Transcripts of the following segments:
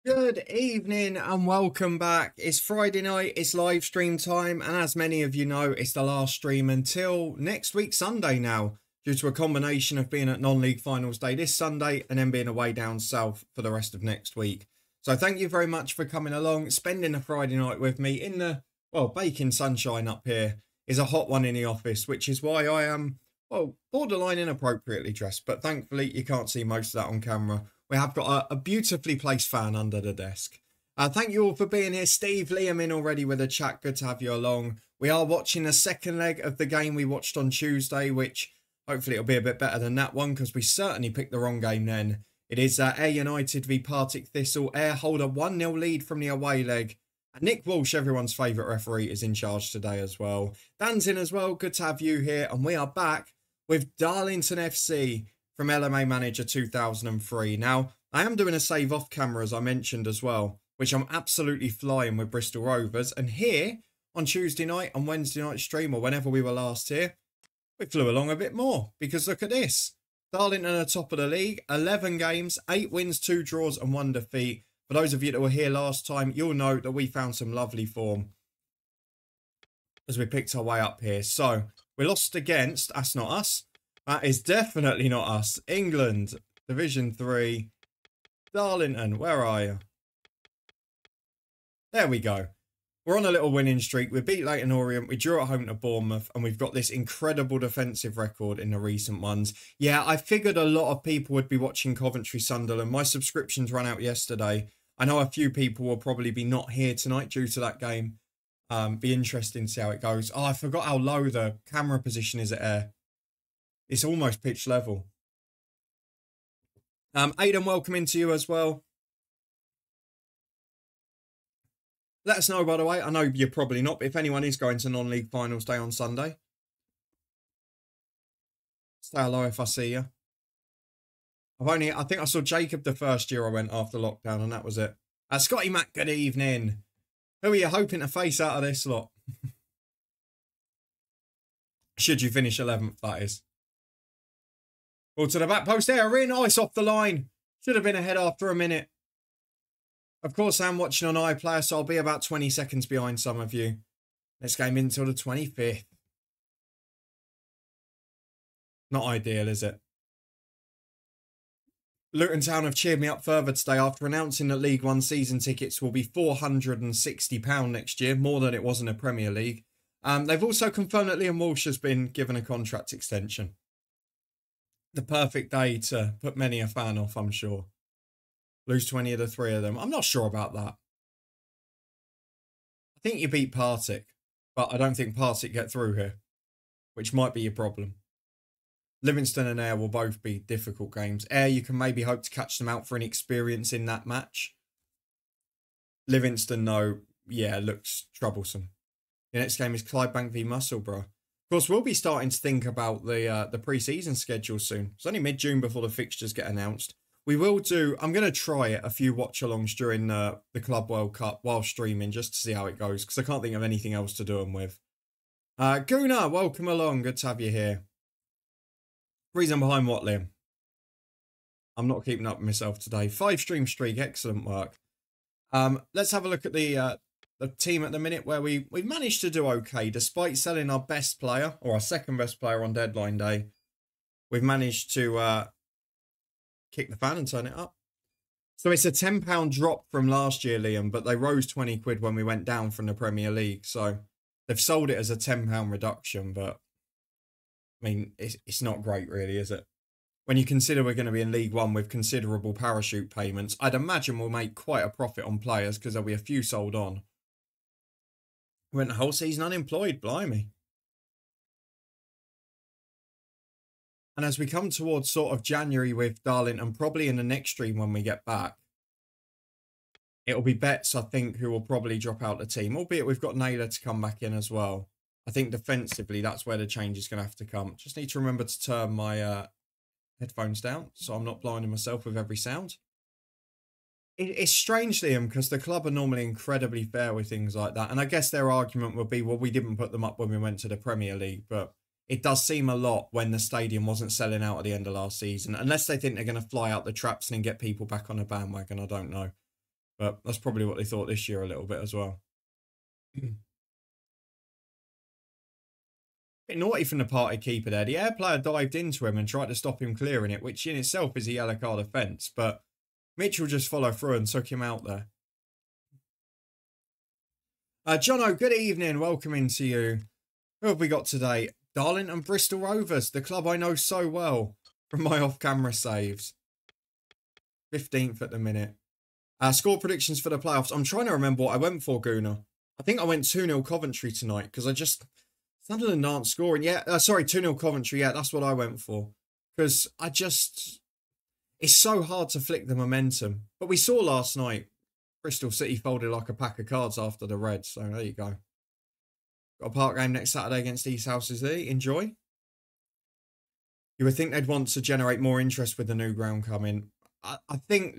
Good evening and welcome back. It's Friday night, it's live stream time, and as many of you know, it's the last stream until next week Sunday now, due to a combination of being at non-league finals day this Sunday and then being away down south for the rest of next week. So thank you very much for coming along, spending a Friday night with me in the, baking sunshine up here. Is a hot one in the office, which is why I am, borderline inappropriately dressed, but thankfully you can't see most of that on camera. We have got a beautifully placed fan under the desk. Thank you all for being here. Steve, Liam in already with a chat. Good to have you along. We are watching the second leg of the game we watched on Tuesday, which hopefully it'll be a bit better than that one because we certainly picked the wrong game then. It is Ayr United v Partick Thistle. Ayr hold a 1-0 lead from the away leg. And Nick Walsh, everyone's favourite referee, is in charge today as well. Dan's in as well. Good to have you here. And we are back with Darlington FC from LMA Manager 2003. Now, I am doing a save off camera, as I mentioned as well, which I'm absolutely flying with Bristol Rovers. And here, on Tuesday night and Wednesday night stream, or whenever we were last here, we flew along a bit more. Because look at this. Darlington are top of the league. 11 games, 8 wins, 2 draws and 1 defeat. For those of you that were here last time, you'll know that we found some lovely form as we picked our way up here. So, we lost against, that's not us. That is definitely not us. England, Division 3. Darlington, where are you? There we go. We're on a little winning streak. We beat Leyton Orient. We drew at home to Bournemouth. And we've got this incredible defensive record in the recent ones. Yeah, I figured a lot of people would be watching Coventry Sunderland. My subscriptions ran out yesterday. I know a few people will probably be not here tonight due to that game. Be interesting to see how it goes. Oh, I forgot how low the camera position is at Ayr. It's almost pitch level. Aidan, welcome into you as well. Let us know, by the way. I know you're probably not, but if anyone is going to non-league finals day on Sunday, say hello if I see you. I think I saw Jacob the first year I went after lockdown, and that was it. Scotty Mac, good evening. Who are you hoping to face out of this lot? Should you finish 11th, that is. Ball to the back post there, in, ice off the line. Should have been ahead after a minute. Of course, I'm watching on iPlayer, so I'll be about 20 seconds behind some of you. This game until the 25th. Not ideal, is it? Luton Town have cheered me up further today after announcing that League One season tickets will be £460 next year, more than it was in the Premier League. They've also confirmed that Liam Walsh has been given a contract extension. The perfect day to put many a fan off, I'm sure. Lose 20 of the 3 of them. I'm not sure about that. I think you beat Partick, but I don't think Partick get through here, which might be your problem. Livingston and Ayr will both be difficult games. Ayr, you can maybe hope to catch them out for an experience in that match. Livingston, though, yeah, looks troublesome. The next game is Clydebank v Musselburgh. Of course, we'll be starting to think about the pre-season schedule soon. It's only mid-June before the fixtures get announced. We will do, I'm going to try it, a few watch-alongs during the Club World Cup while streaming, just to see how it goes, because I can't think of anything else to do them with. Guna, welcome along. Good to have you here. Reason behind what, Liam? I'm not keeping up with myself today. 5-stream streak, excellent work. Let's have a look at the team at the minute, where we've managed to do okay despite selling our best player, or our second best player on deadline day. We've managed to kick the fan and turn it up. So it's a £10 drop from last year, Liam, but they rose 20 quid when we went down from the Premier League. So they've sold it as a £10 reduction, but I mean, it's not great really, is it? When you consider we're going to be in League One with considerable parachute payments, I'd imagine we'll make quite a profit on players because there'll be a few sold on. Went the whole season unemployed, blimey. And as we come towards sort of January with Darlington, probably in the next stream when we get back, it'll be Betts, I think, who will probably drop out the team, albeit we've got Naylor to come back in as well. I think defensively, that's where the change is going to have to come. Just need to remember to turn my headphones down so I'm not blinding myself with every sound. It's strange, Liam, because the club are normally incredibly fair with things like that. And I guess their argument would be, well, we didn't put them up when we went to the Premier League. But it does seem a lot when the stadium wasn't selling out at the end of last season. Unless they think they're going to fly out the traps and then get people back on the bandwagon, I don't know. But that's probably what they thought this year a little bit as well. Bit naughty from the party keeper there. The air player dived into him and tried to stop him clearing it, which in itself is a yellow card offence. But Mitchell just followed through and took him out there. Jono, good evening. Welcome into you. Who have we got today? Darlington Bristol Rovers, the club I know so well from my off-camera saves. 15th at the minute. Score predictions for the playoffs. I'm trying to remember what I went for, Gooner. I think I went 2-0 Coventry tonight because I just... Sunderland aren't scoring. Yeah, sorry, 2-0 Coventry. Yeah, that's what I went for. Because I just... It's so hard to flick the momentum. But we saw last night, Bristol City folded like a pack of cards after the Reds. So there you go. Got a park game next Saturday against East Houses there. Enjoy. You would think they'd want to generate more interest with the new ground coming. I think,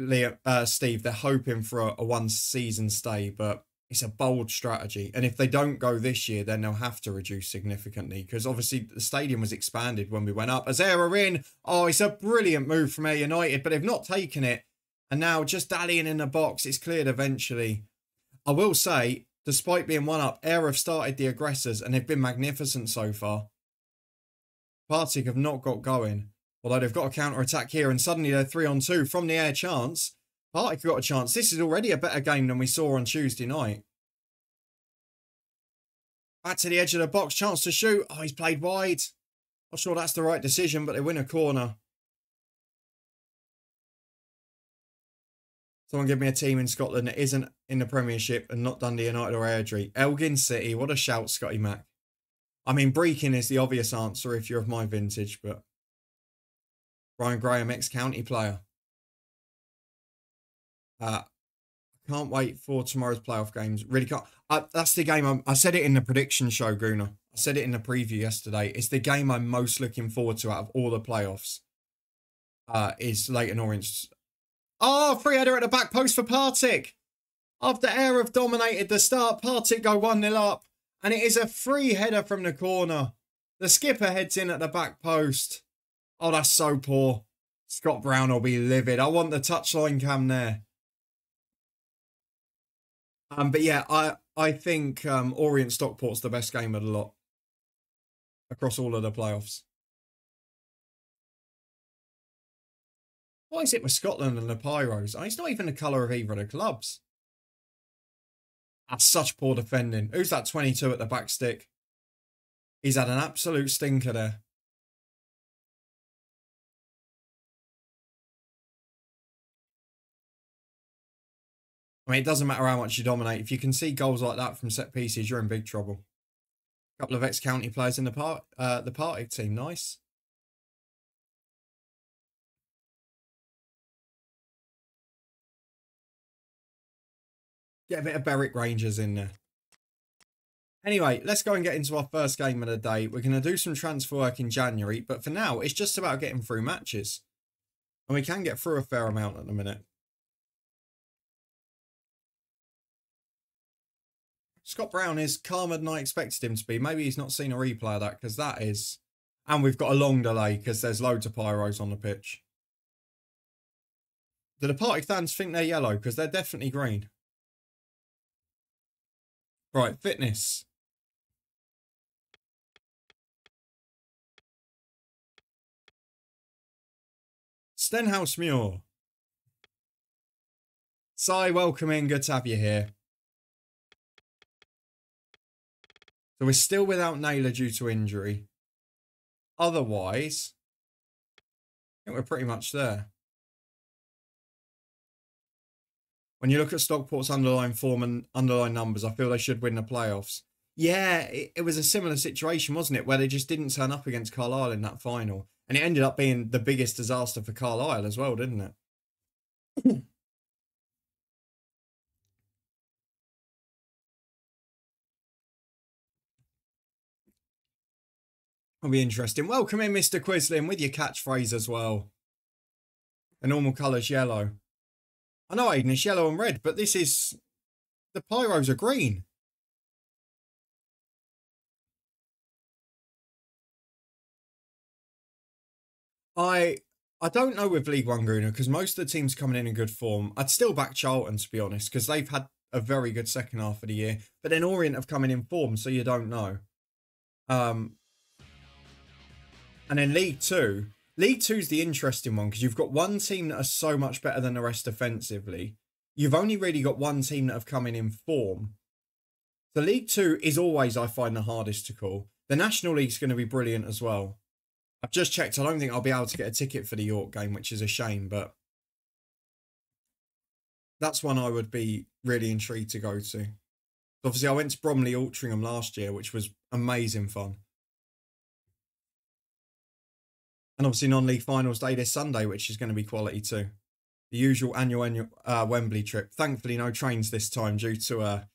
Steve, they're hoping for a one-season stay, but it's a bold strategy. And if they don't go this year, then they'll have to reduce significantly because obviously the stadium was expanded when we went up. Azera in. Oh, it's a brilliant move from Air United, but they've not taken it. And now just dallying in the box, it's cleared eventually. I will say, despite being one up, Air have started the aggressors and they've been magnificent so far. Partick have not got going. Although they've got a counter-attack here and suddenly they're 3-on-2 from the Air chance. Partick got a chance. This is already a better game than we saw on Tuesday night. Back to the edge of the box. Chance to shoot. Oh, he's played wide. Not sure that's the right decision, but they win a corner. Someone give me a team in Scotland that isn't in the Premiership and not Dundee United or Airdrie. Elgin City. What a shout, Scotty Mac. I mean, Brechin is the obvious answer if you're of my vintage, but... Brian Graham, ex-county player. Can't wait for tomorrow's playoff games. Really can't. That's the game. I said it in the prediction show, Guna. I said it in the preview yesterday. It's the game I'm most looking forward to out of all the playoffs. Is Leyton Orient. Oh, free header at the back post for Partick. After Air have dominated the start, Partick go 1-0 up. And it is a free header from the corner. The skipper heads in at the back post. Oh, that's so poor. Scott Brown will be livid. I want the touchline cam there. But yeah, I think Orient Stockport's the best game of the lot. Across all of the playoffs. What is it with Scotland and the Pyros? Oh, it's not even the colour of either of the clubs. That's such poor defending. Who's that 22 at the back stick? He's had an absolute stinker there. I mean, it doesn't matter how much you dominate. If you can see goals like that from set pieces, you're in big trouble. A couple of ex-county players in the Partick team. Nice. Get a bit of Berwick Rangers in there. Anyway, let's go and get into our first game of the day. We're going to do some transfer work in January, but for now, it's just about getting through matches. And we can get through a fair amount at the minute. Scott Brown is calmer than I expected him to be. Maybe he's not seen a replay of that, because that is... And we've got a long delay, because there's loads of pyros on the pitch. Do the Partick fans think they're yellow? Because they're definitely green. Right, fitness. Stenhouse Muir. Si, welcome in. Good to have you here. So we're still without Naylor due to injury. Otherwise, I think we're pretty much there. When you look at Stockport's underlying form and underlying numbers, I feel they should win the playoffs. Yeah, it was a similar situation, wasn't it? Where they just didn't turn up against Carlisle in that final. And it ended up being the biggest disaster for Carlisle as well, didn't it? It'll be interesting. Welcome in, Mr. Quislin, with your catchphrase as well. The normal colour's yellow. I know, Aiden, it's yellow and red, but this is... The pyros are green. I don't know with League One, Gruner, because most of the teams coming in good form. I'd still back Charlton, to be honest, because they've had a very good second half of the year. But then Orient have come in form, so you don't know. And then League Two. League Two is the interesting one, because you've got one team that are so much better than the rest defensively. You've only really got one team that have come in form. The League Two is always, I find, the hardest to call. The National League's going to be brilliant as well. I've just checked. I don't think I'll be able to get a ticket for the York game, which is a shame, but that's one I would be really intrigued to go to. Obviously, I went to Bromley Altrincham last year, which was amazing fun. And obviously, non-league finals day this Sunday, which is going to be quality too. The usual annual Wembley trip. Thankfully, no trains this time due to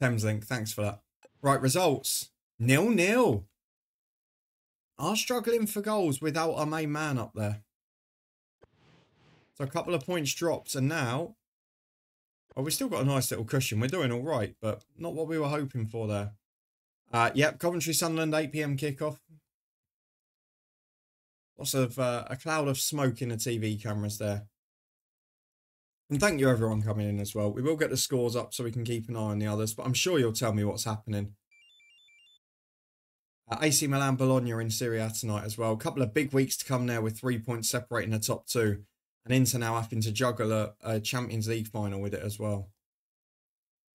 Thameslink. Thanks for that. Right, results. 0-0. Are struggling for goals without our main man up there. So a couple of points dropped, and now... Oh, we've still got a nice little cushion. We're doing all right, but not what we were hoping for there. Yep, Coventry Sunderland 8 PM kickoff. Lots of a cloud of smoke in the TV cameras there. And thank you everyone coming in as well. We will get the scores up so we can keep an eye on the others, but I'm sure you'll tell me what's happening. AC Milan Bologna in Serie A tonight as well. A couple of big weeks to come there with 3 points separating the top two. And Inter now having to juggle a Champions League final with it as well.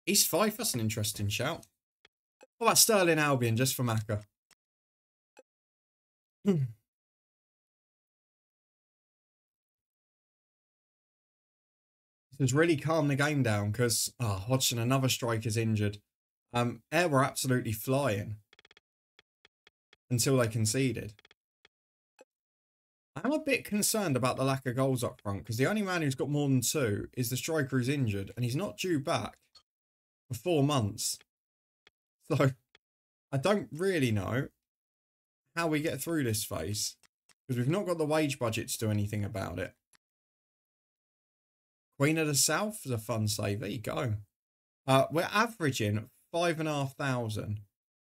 East Fife, that's an interesting shout. What about Sterling Albion just for Macca? This has really calmed the game down because Hodgson, another striker's injured. Ayr were absolutely flying until they conceded. I'm a bit concerned about the lack of goals up front because the only man who's got more than 2 is the striker who's injured and he's not due back for 4 months. So I don't really know how we get through this phase because we've not got the wage budget to do anything about it. Queen of the South is a fun save. There you go. We're averaging 5,500.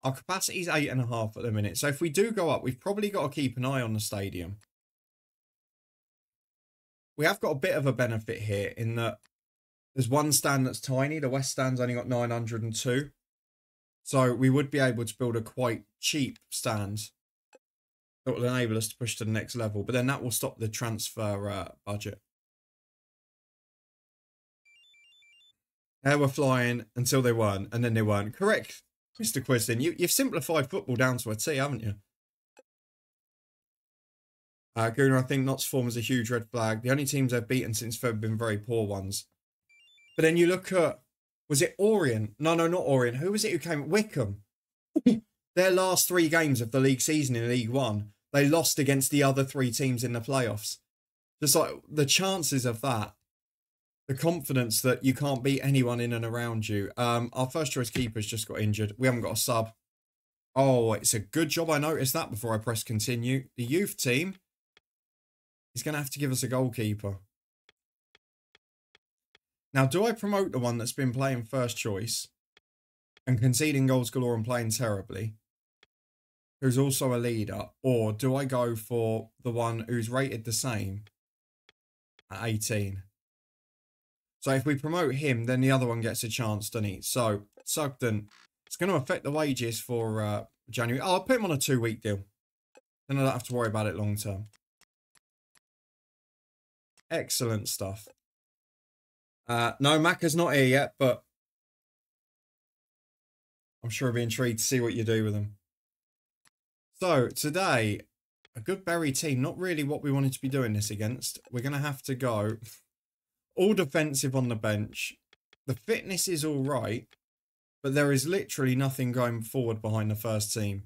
Our capacity is 8.5 at the minute. So if we do go up, we've probably got to keep an eye on the stadium. We have got a bit of a benefit here in that there's one stand that's tiny. The West stand's only got 902. So we would be able to build a quite cheap stand that will enable us to push to the next level. But then that will stop the transfer budget. They were flying until they weren't, and then they weren't. Correct, Mr. Quislin. You've simplified football down to a T, haven't you? Gunnar, I think Notts form is a huge red flag. The only teams they've beaten since Feb have been very poor ones. But then you look at, was it Orient? No, not Orient. Who was it who came? Wickham. Their last 3 games of the league season in League One, they lost against the other 3 teams in the playoffs. Just like the chances of that, the confidence that you can't beat anyone in and around you. Our first choice keeper's just got injured. We haven't got a sub. Oh, it's a good job I noticed that before I press continue. The youth team is going to have to give us a goalkeeper. Now, do I promote the one that's been playing first choice and conceding goals galore and playing terribly, who's also a leader, or do I go for the one who's rated the same at 18? So if we promote him, then the other one gets a chance, doesn't he? So Sugden, it's going to affect the wages for January. Oh, I'll put him on a 2-week deal. Then I don't have to worry about it long term. Excellent stuff. No, Macca's not here yet, but I'm sure I'll be intrigued to see what you do with them. So today, a good Bury team. Not really what we wanted to be doing this against. We're going to have to go all defensive on the bench. The fitness is all right, but there is literally nothing going forward behind the first team.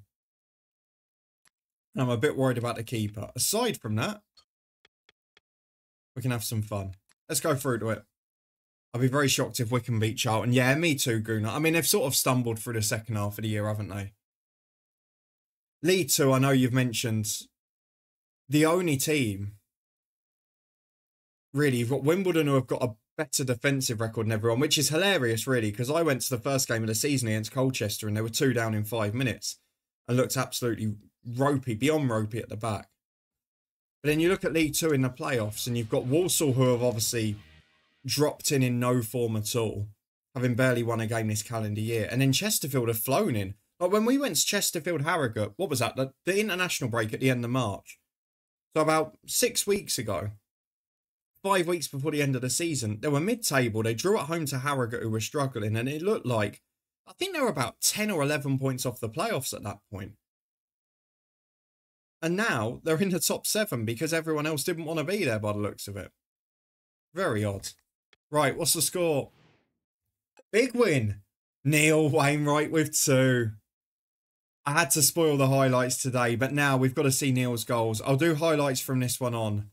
And I'm a bit worried about the keeper. Aside from that, we can have some fun. Let's go through to it. I'll be very shocked if Wickham beat Charlton. Yeah, me too, Gunnar. I mean, they've sort of stumbled through the second half of the year, haven't they? League 2, I know you've mentioned the only team. Really, you've got Wimbledon who have got a better defensive record than everyone, which is hilarious, really, because I went to the first game of the season against Colchester and they were 2 down in 5 minutes and looked absolutely ropey, beyond ropey at the back. But then you look at League Two in the playoffs, and you've got Walsall, who have obviously dropped in no form at all, having barely won a game this calendar year. And then Chesterfield have flown in. Like when we went to Chesterfield Harrogate, what was that? The international break at the end of March. So about 6 weeks ago, 5 weeks before the end of the season, they were mid-table. They drew at home to Harrogate, who were struggling, and it looked like, I think they were about 10 or 11 points off the playoffs at that point. And now they're in the top 7 because everyone else didn't want to be there by the looks of it. Very odd. Right, what's the score? Big win. Neil Wainwright with 2. I had to spoil the highlights today, but now we've got to see Neil's goals. I'll do highlights from this one on.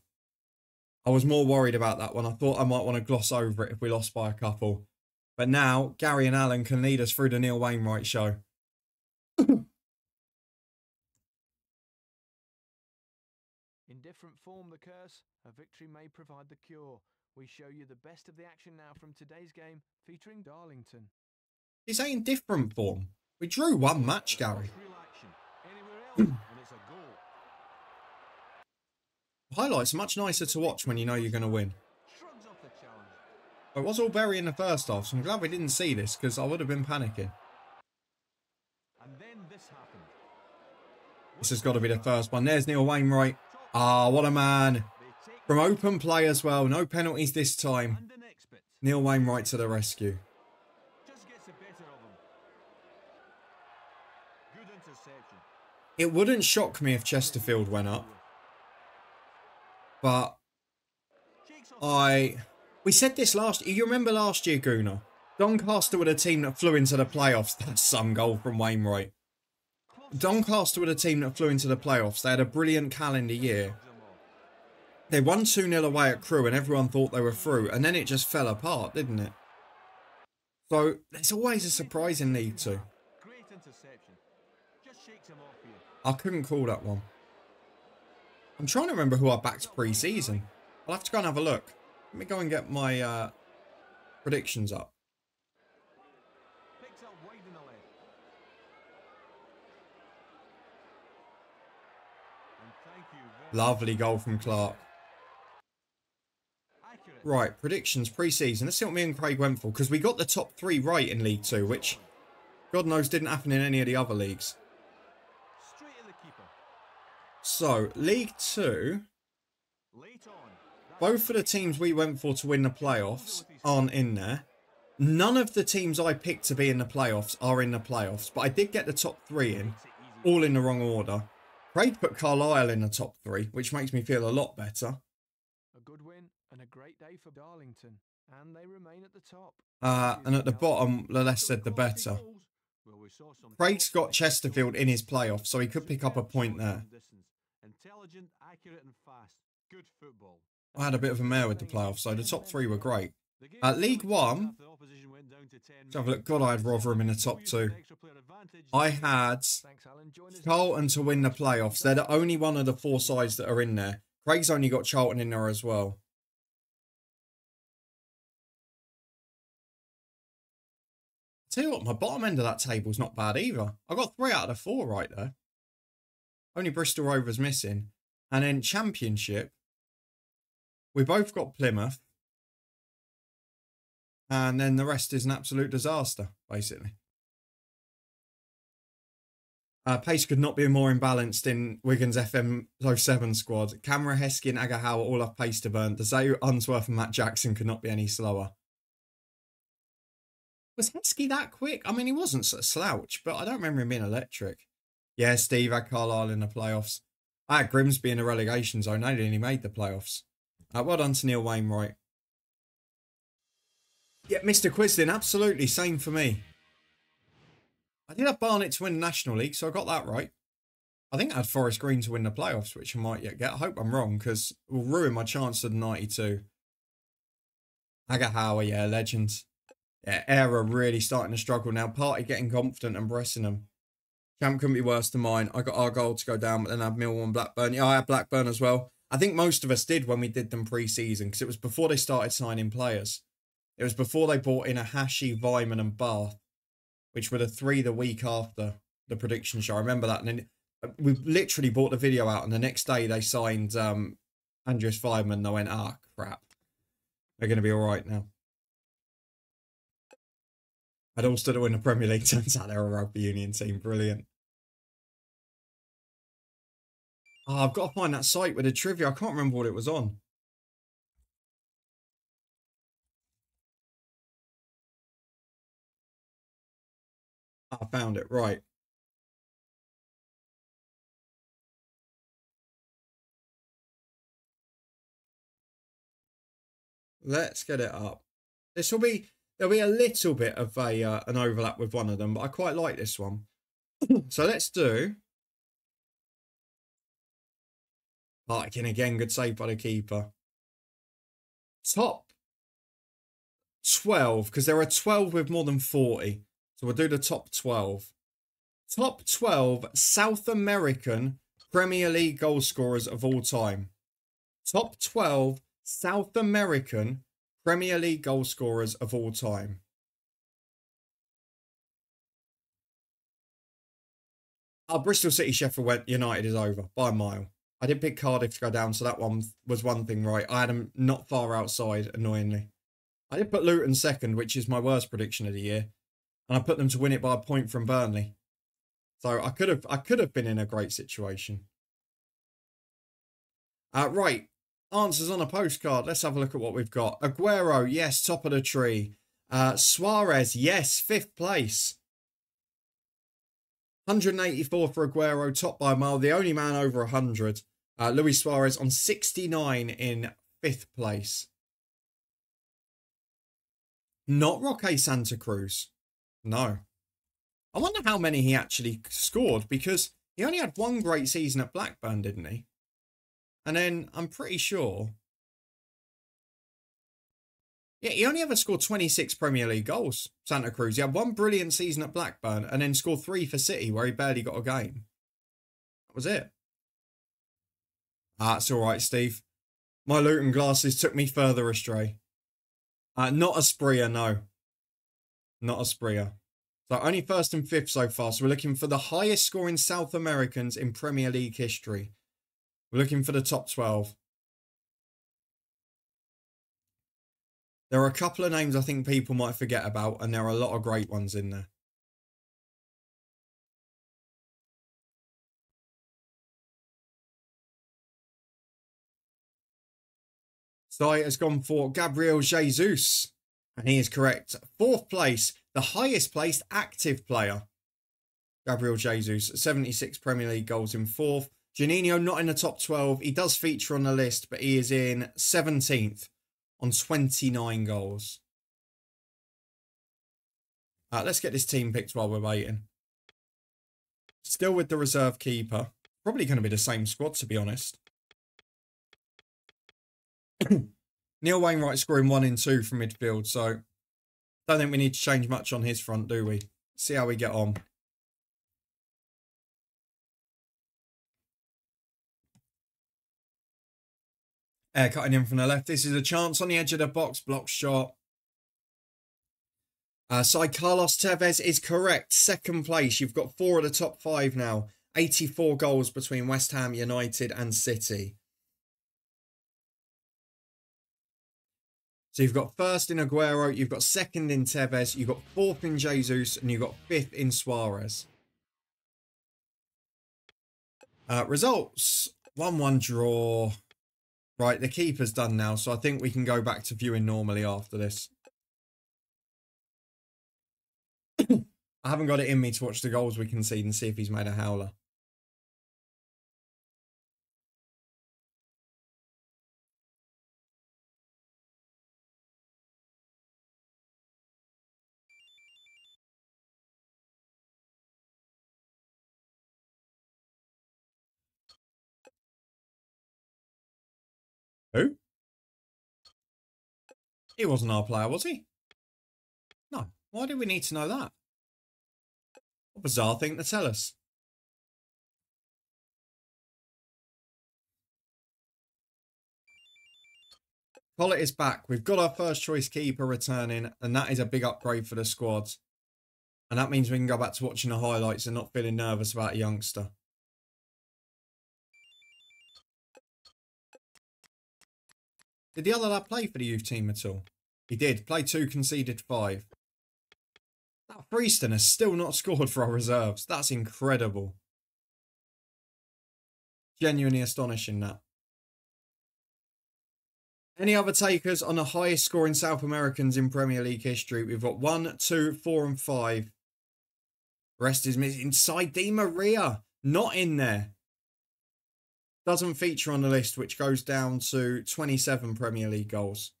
I was more worried about that one. I thought I might want to gloss over it if we lost by a couple. But now, Gary and Alan can lead us through the Neil Wainwright show. In different form, the curse, a victory may provide the cure. We show you the best of the action now from today's game, featuring Darlington. He's saying different form. We drew one match, Gary. Highlights are much nicer to watch when you know you're going to win. It was all Berry in the first half, so I'm glad we didn't see this, because I would have been panicking. This has got to be the first one. There's Neil Wainwright. Ah, what a man. From open play as well. No penalties this time. Neil Wainwright to the rescue. It wouldn't shock me if Chesterfield went up. But we said this last year. You remember last year, Gunnar? Doncaster were the team that flew into the playoffs. That's some goal from Wainwright. Doncaster were the team that flew into the playoffs. They had a brilliant calendar year. They won 2-0 away at Crewe and everyone thought they were through. And then it just fell apart, didn't it? So, there's always a surprise in League Two. I couldn't call that one. I'm trying to remember who I backed pre-season. I'll have to go and have a look. Let me go and get my predictions up. Lovely goal from Clark. Right, predictions pre-season. Let's see what me and Craig went for, because we got the top 3 right in League 2, which God knows didn't happen in any of the other leagues. So, League 2, both of the teams we went for to win the playoffs aren't in there. None of the teams I picked to be in the playoffs are in the playoffs, but I did get the top 3 in, all in the wrong order. Craig put Carlisle in the top 3, which makes me feel a lot better. A good win and a great day for Darlington, and they remain at the top. And at the bottom, the less said the better. Craig's got Chesterfield in his playoffs, so he could pick up a point there. Intelligent, accurate and fast. Good football. I had a bit of a mare with the playoffs, so the top 3 were great. League 1, let's have a look. God, I had Rotherham in the top 2. I had Charlton to win the playoffs. They're the only one of the 4 sides that are in there. Craig's only got Charlton in there as well. Tell you what, my bottom end of that table's not bad either. I got 3 out of the 4 right there. Only Bristol Rovers missing. And then Championship, we both got Plymouth. And then the rest is an absolute disaster, basically. Pace could not be more imbalanced in Wigan's FM07 squad. Camera, Heskey and Agahow all have pace to burn. Desau, Unsworth and Matt Jackson could not be any slower. Was Heskey that quick? I mean, he wasn't a slouch, but I don't remember him being electric. Yeah, Steve had Carlisle in the playoffs. I had Grimsby in the relegation zone. They only made the playoffs. Well done to Neil Wainwright. Yeah, Mr. Quisling, absolutely. Same for me. I did have Barnet to win the National League, so I got that right. I think I had Forest Green to win the playoffs, which I might yet get. I hope I'm wrong, because it will ruin my chance of the 92. Agahower, yeah, legends. Yeah, Era really starting to struggle now. Party getting confident and pressing them. Champ couldn't be worse than mine. I got our goal to go down, but then I had Millwall and Blackburn. Yeah, I had Blackburn as well. I think most of us did when we did them pre-season, because it was before they started signing players. It was before they brought in a Hashi, Vyman and Bath, which were the 3 the week after the prediction show. I remember that. And then we literally bought the video out, and the next day they signed Andreas Fireman. I went, ah, crap. They're going to be all right now. I'd all stood to win the Premier League. Turns out they're a rugby union team. Brilliant. Oh, I've got to find that site with the trivia. I can't remember what it was on. I found it. Right. Let's get it up. This will be, there'll be a little bit of a an overlap with one of them, but I quite like this one. So let's do Parkin again. Good save by the keeper. Top 12, because there are 12 with more than 40. So we'll do the top 12. Top 12 South American Premier League goal scorers of all time. Top 12 South American Premier League goal scorers of all time. Bristol City Sheffield United is over by a mile. I did pick Cardiff to go down, so that one was one thing right. I had them not far outside, annoyingly. I did put Luton second, which is my worst prediction of the year. And I put them to win it by a point from Burnley. So I could have been in a great situation. Right. Answers on a postcard. Let's have a look at what we've got. Aguero, yes, top of the tree. Suarez, yes, 5th place. 184 for Aguero, top by a mile. The only man over 100. Luis Suarez on 69 in 5th place. Not Roque Santa Cruz. No. I wonder how many he actually scored, because he only had one great season at Blackburn, didn't he? And then I'm pretty sure... Yeah, he only ever scored 26 Premier League goals, Santa Cruz. He had one brilliant season at Blackburn and then scored 3 for City, where he barely got a game. That was it. It's all right, Steve. My Luton glasses took me further astray. Not a Spria, no. Not a Spria. So only 1st and 5th so far. So we're looking for the highest scoring South Americans in Premier League history. We're looking for the top 12. There are a couple of names I think people might forget about, and there are a lot of great ones in there. Site has gone for Gabriel Jesus, and he is correct. 4th place, the highest placed active player. Gabriel Jesus, 76 Premier League goals in 4th. Juninho not in the top 12. He does feature on the list, but he is in 17th on 29 goals. Let's get this team picked while we're waiting. Still with the reserve keeper. Probably going to be the same squad, to be honest. Neil Wainwright scoring 1 and 2 from midfield, so don't think we need to change much on his front, do we? See how we get on. Air cutting in from the left. This is a chance on the edge of the box. Block shot. Side Carlos Tevez is correct. 2nd place. You've got 4 of the top 5 now. 84 goals between West Ham United and City. So you've got 1st in Aguero. You've got 2nd in Tevez. You've got 4th in Jesus. And you've got 5th in Suarez. Results. 1-1 draw. Right, the keeper's done now, so I think we can go back to viewing normally after this. I haven't got it in me to watch the goals we concede and see if he's made a howler. Who? He wasn't our player, was he? No. Why do we need to know that? What bizarre thing to tell us. Collett is back. We've got our first choice keeper returning, and that is a big upgrade for the squad. And that means we can go back to watching the highlights and not feeling nervous about a youngster. Did the other lad play for the youth team at all? He did. Played 2, conceded 5. That Freeston has still not scored for our reserves. That's incredible. Genuinely astonishing, that. Any other takers on the highest scoring South Americans in Premier League history? We've got 1, 2, 4 and 5. Rest is missing. Side Di Maria. Not in there. Doesn't feature on the list, which goes down to 27 Premier League goals.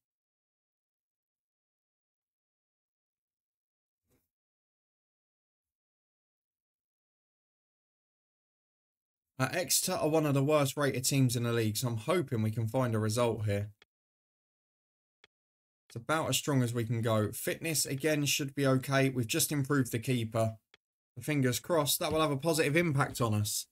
Exeter are one of the worst rated teams in the league, so I'm hoping we can find a result here. It's about as strong as we can go. Fitness, again, should be okay. We've just improved the keeper. Fingers crossed, that will have a positive impact on us.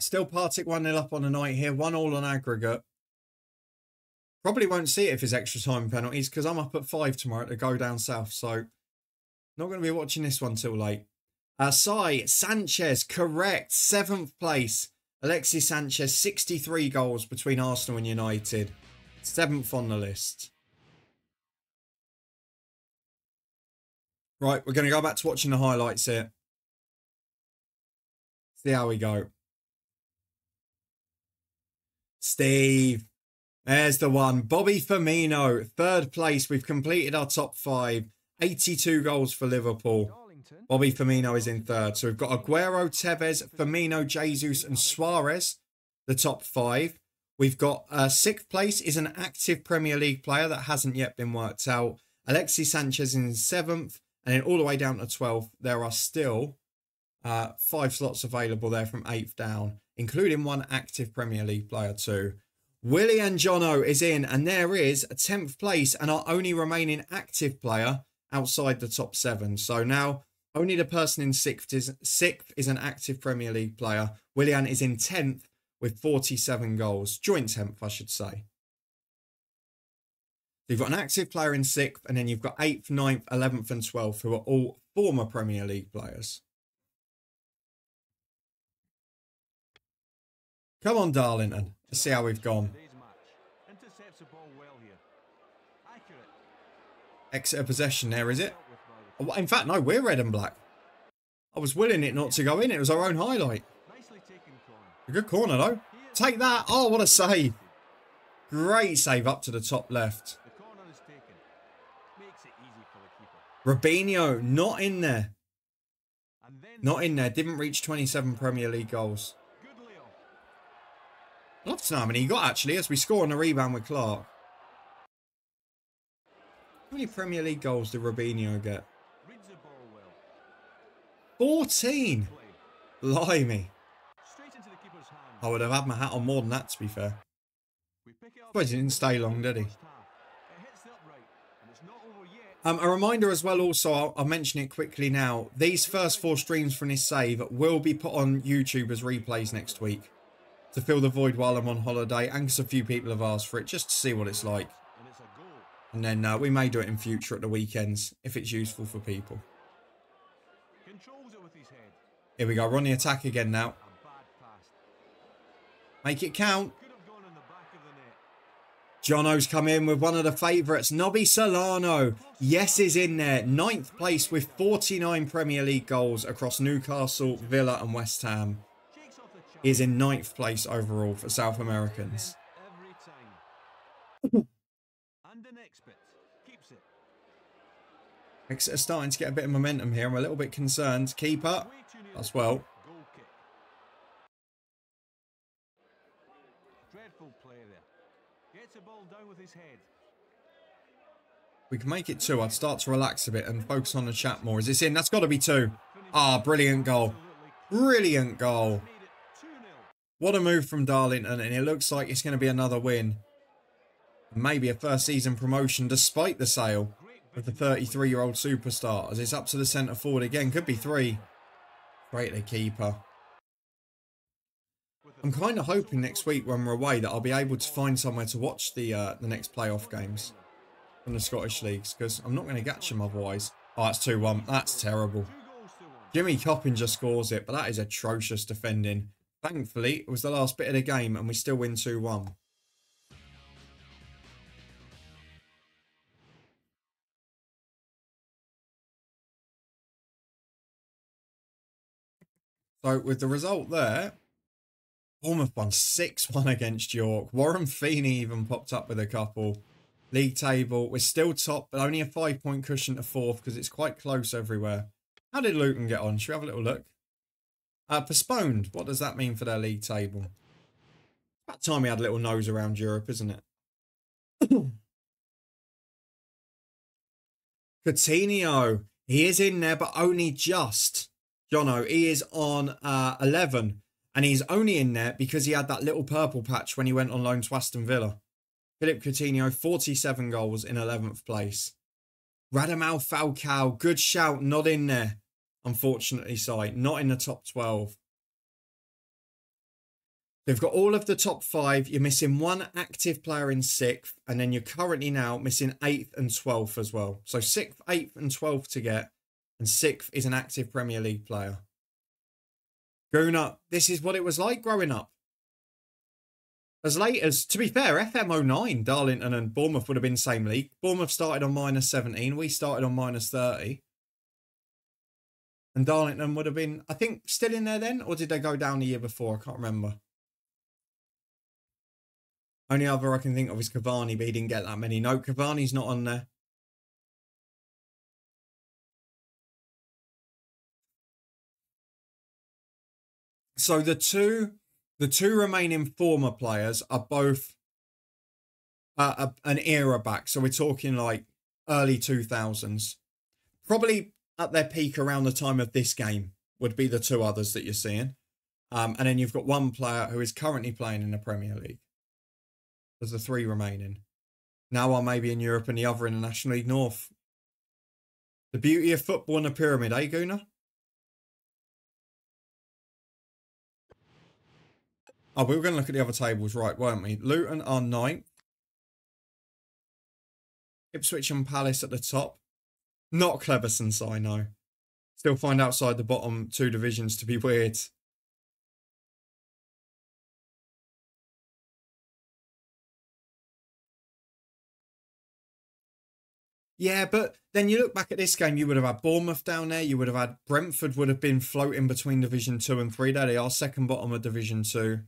Still Partick 1-0 up on the night here. 1-1 on aggregate. Probably won't see it if it's extra time penalties because I'm up at 5 tomorrow to go down south. So, not going to be watching this one till late. Sanchez, correct. 7th place. Alexis Sanchez, 63 goals between Arsenal and United. 7th on the list. Right, we're going to go back to watching the highlights here. See how we go. Steve. There's the one. Bobby Firmino, 3rd place. We've completed our top 5. 82 goals for Liverpool. Darlington. Bobby Firmino is in 3rd. So we've got Aguero, Tevez, Firmino, Jesus and Suarez, the top 5. We've got 6th place is an active Premier League player that hasn't yet been worked out. Alexis Sanchez in 7th. And then all the way down to 12th, there are still 5 slots available there from 8th down, including 1 active Premier League player too. Willian Jono is in, and there is a 10th place and our only remaining active player outside the top 7. So now only the person in 6th is an active Premier League player. Willian is in 10th with 47 goals. Joint 10th, I should say. You've got an active player in 6th, and then you've got 8th, 9th, 11th and 12th, who are all former Premier League players. Come on, Darlington. Let's see how we've gone. Exeter possession there, is it? In fact, no, we're red and black. I was willing it not to go in. It was our own highlight. A good corner, though. Take that. Oh, what a save. Great save up to the top left. Robinho, not in there. Not in there. Didn't reach 27 Premier League goals. I'd love to know how many he got, actually, as we score on a rebound with Clark. How many Premier League goals did Robinho get? 14! Blimey. I would have had my hat on more than that, to be fair. I suppose he didn't stay long, did he? A reminder as well, also, I'll mention it quickly now. These first 4 streams from this save will be put on YouTube as replays next week to fill the void while I'm on holiday, and because a few people have asked for it, just to see what it's like. And then we may do it in future at the weekends, if it's useful for people. Here we go, we're on the attack again now. Make it count. Jono's come in with one of the favourites, Nobby Solano. Yes, is in there. 9th place with 49 Premier League goals across Newcastle, Villa and West Ham. He is in 9th place overall for South Americans. Exeter starting to get a bit of momentum here. I'm a little bit concerned. Keeper as well. We can make it 2. I'd start to relax a bit and focus on the chat more. Is this in? That's got to be 2. Ah, brilliant goal. Brilliant goal. What a move from Darlington, and it looks like it's going to be another win. Maybe a first season promotion despite the sale of the 33-year-old superstar, as it's up to the centre forward again. Could be 3. Great, the keeper. I'm kind of hoping next week when we're away that I'll be able to find somewhere to watch the next playoff games from the Scottish Leagues, because I'm not going to catch them otherwise. Oh, that's 2-1. That's terrible. Jimmy Coppinger scores it, but that is atrocious defending. Thankfully, it was the last bit of the game and we still win 2-1. So with the result there, Bournemouth won 6-1 against York. Warren Feeney even popped up with a couple. League table, we're still top, but only a 5-point cushion to 4th because it's quite close everywhere. How did Luton get on? Should we have a little look? Postponed. What does that mean for their league table? About time we had a little nose around Europe, isn't it? Coutinho, he is in there, but only just. Jono, he is on 11, and he's only in there because he had that little purple patch when he went on loan to Aston Villa. Philip Coutinho, 47 goals in 11th place. Radamel Falcao, good shout, not in there. Unfortunately, not in the top 12. They've got all of the top 5. You're missing one active player in 6th, and then you're currently now missing 8th and 12th as well. So 6th, 8th and 12th to get, and 6th is an active Premier League player. Guna, this is what it was like growing up. As late as, to be fair, FM09, Darlington and Bournemouth would have been same league. Bournemouth started on -17. We started on -30. And Darlington would have been, I think, still in there then? Or did they go down the year before? I can't remember. Only other I can think of is Cavani, but he didn't get that many. No, Cavani's not on there. So the two remaining former players are both an era back. So we're talking like early 2000s. Probably at their peak around the time of this game would be the two others that you're seeing. And then you've got one player who is currently playing in the Premier League. There's the 3 remaining. Now one maybe in Europe and the other in the National League North. The beauty of football in the pyramid, eh, Guna? Oh, we were going to look at the other tables, right, weren't we? Luton are 9th. Ipswich and Palace at the top. Not Cleverson's, I know. Still find outside the bottom 2 divisions to be weird. Yeah, but then you look back at this game, you would have had Bournemouth down there. You would have had Brentford would have been floating between Division 2 and 3. There they are, second bottom of Division 2.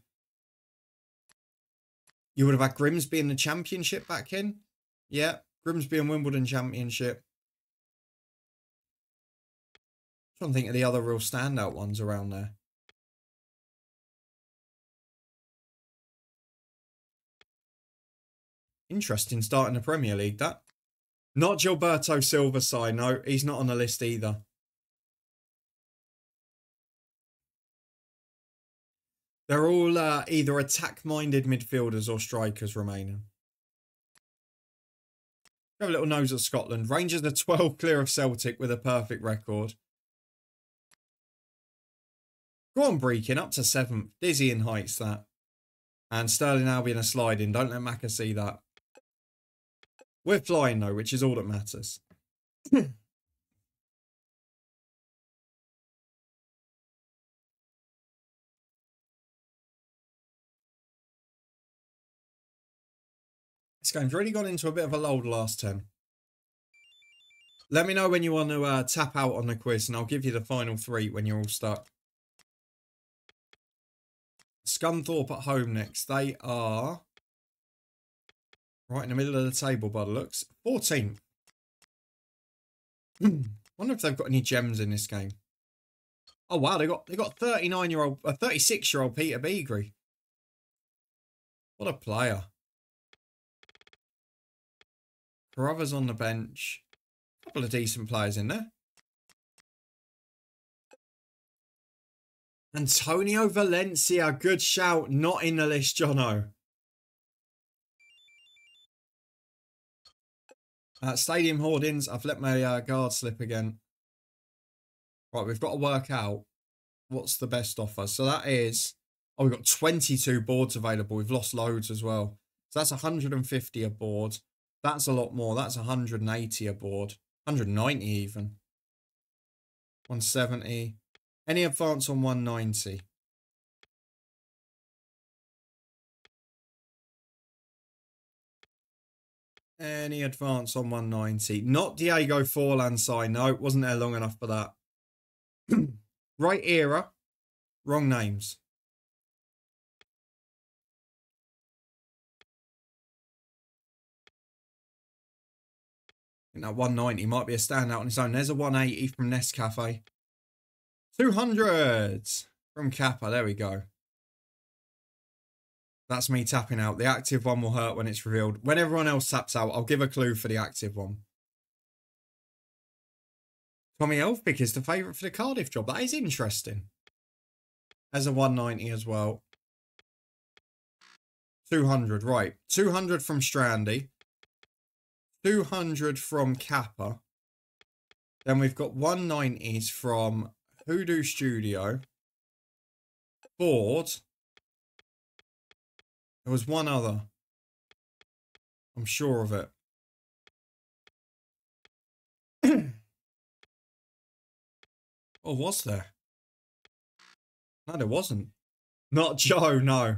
You would have had Grimsby in the Championship back in. Yeah, Grimsby and Wimbledon Championship. I'm trying to think of the other real standout ones around there. Interesting start in the Premier League, that. Not Gilberto Silva side, no. He's not on the list either. They're all either attack-minded midfielders or strikers remaining. Have a little nose at Scotland. Rangers are 12 clear of Celtic with a perfect record. Go on, Breaking, up to 7th. Dizzying heights, that. And Sterling Albion are sliding. Don't let Macca see that. We're flying, though, which is all that matters. This game's really gone into a bit of a lull the last 10. Let me know when you want to tap out on the quiz, and I'll give you the final 3 when you're all stuck. Scunthorpe at home next. They are right in the middle of the table by the looks. 14th. Wonder if they've got any gems in this game. Oh wow, they got 36-year-old Peter Beagrie. What a player. Carruthers on the bench. A couple of decent players in there. Antonio Valencia, good shout. Not in the list, Jono. Stadium Hoardings. I've let my guard slip again. Right, we've got to work out what's the best offer. So that is... Oh, we've got 22 boards available. We've lost loads as well. So that's 150 a board. That's a lot more. That's 180 a board. 190 even. 170. Any advance on 190? Any advance on 190? Not Diego Forlan sign. No, wasn't there long enough for that. Right era. Wrong names. I think that 190 might be a standout on its own. There's a 180 from Nescafe. 200 from Kappa. There we go. That's me tapping out. The active one will hurt when it's revealed. When everyone else taps out, I'll give a clue for the active one. Tommy Elfpick is the favourite for the Cardiff job. That is interesting. There's a 190 as well. 200, right. 200 from Strandy. 200 from Kappa. Then we've got 190s from Hoodoo Studio. Ford. There was one other. I'm sure of it. Oh, was there? No, there wasn't. Not Joe, no.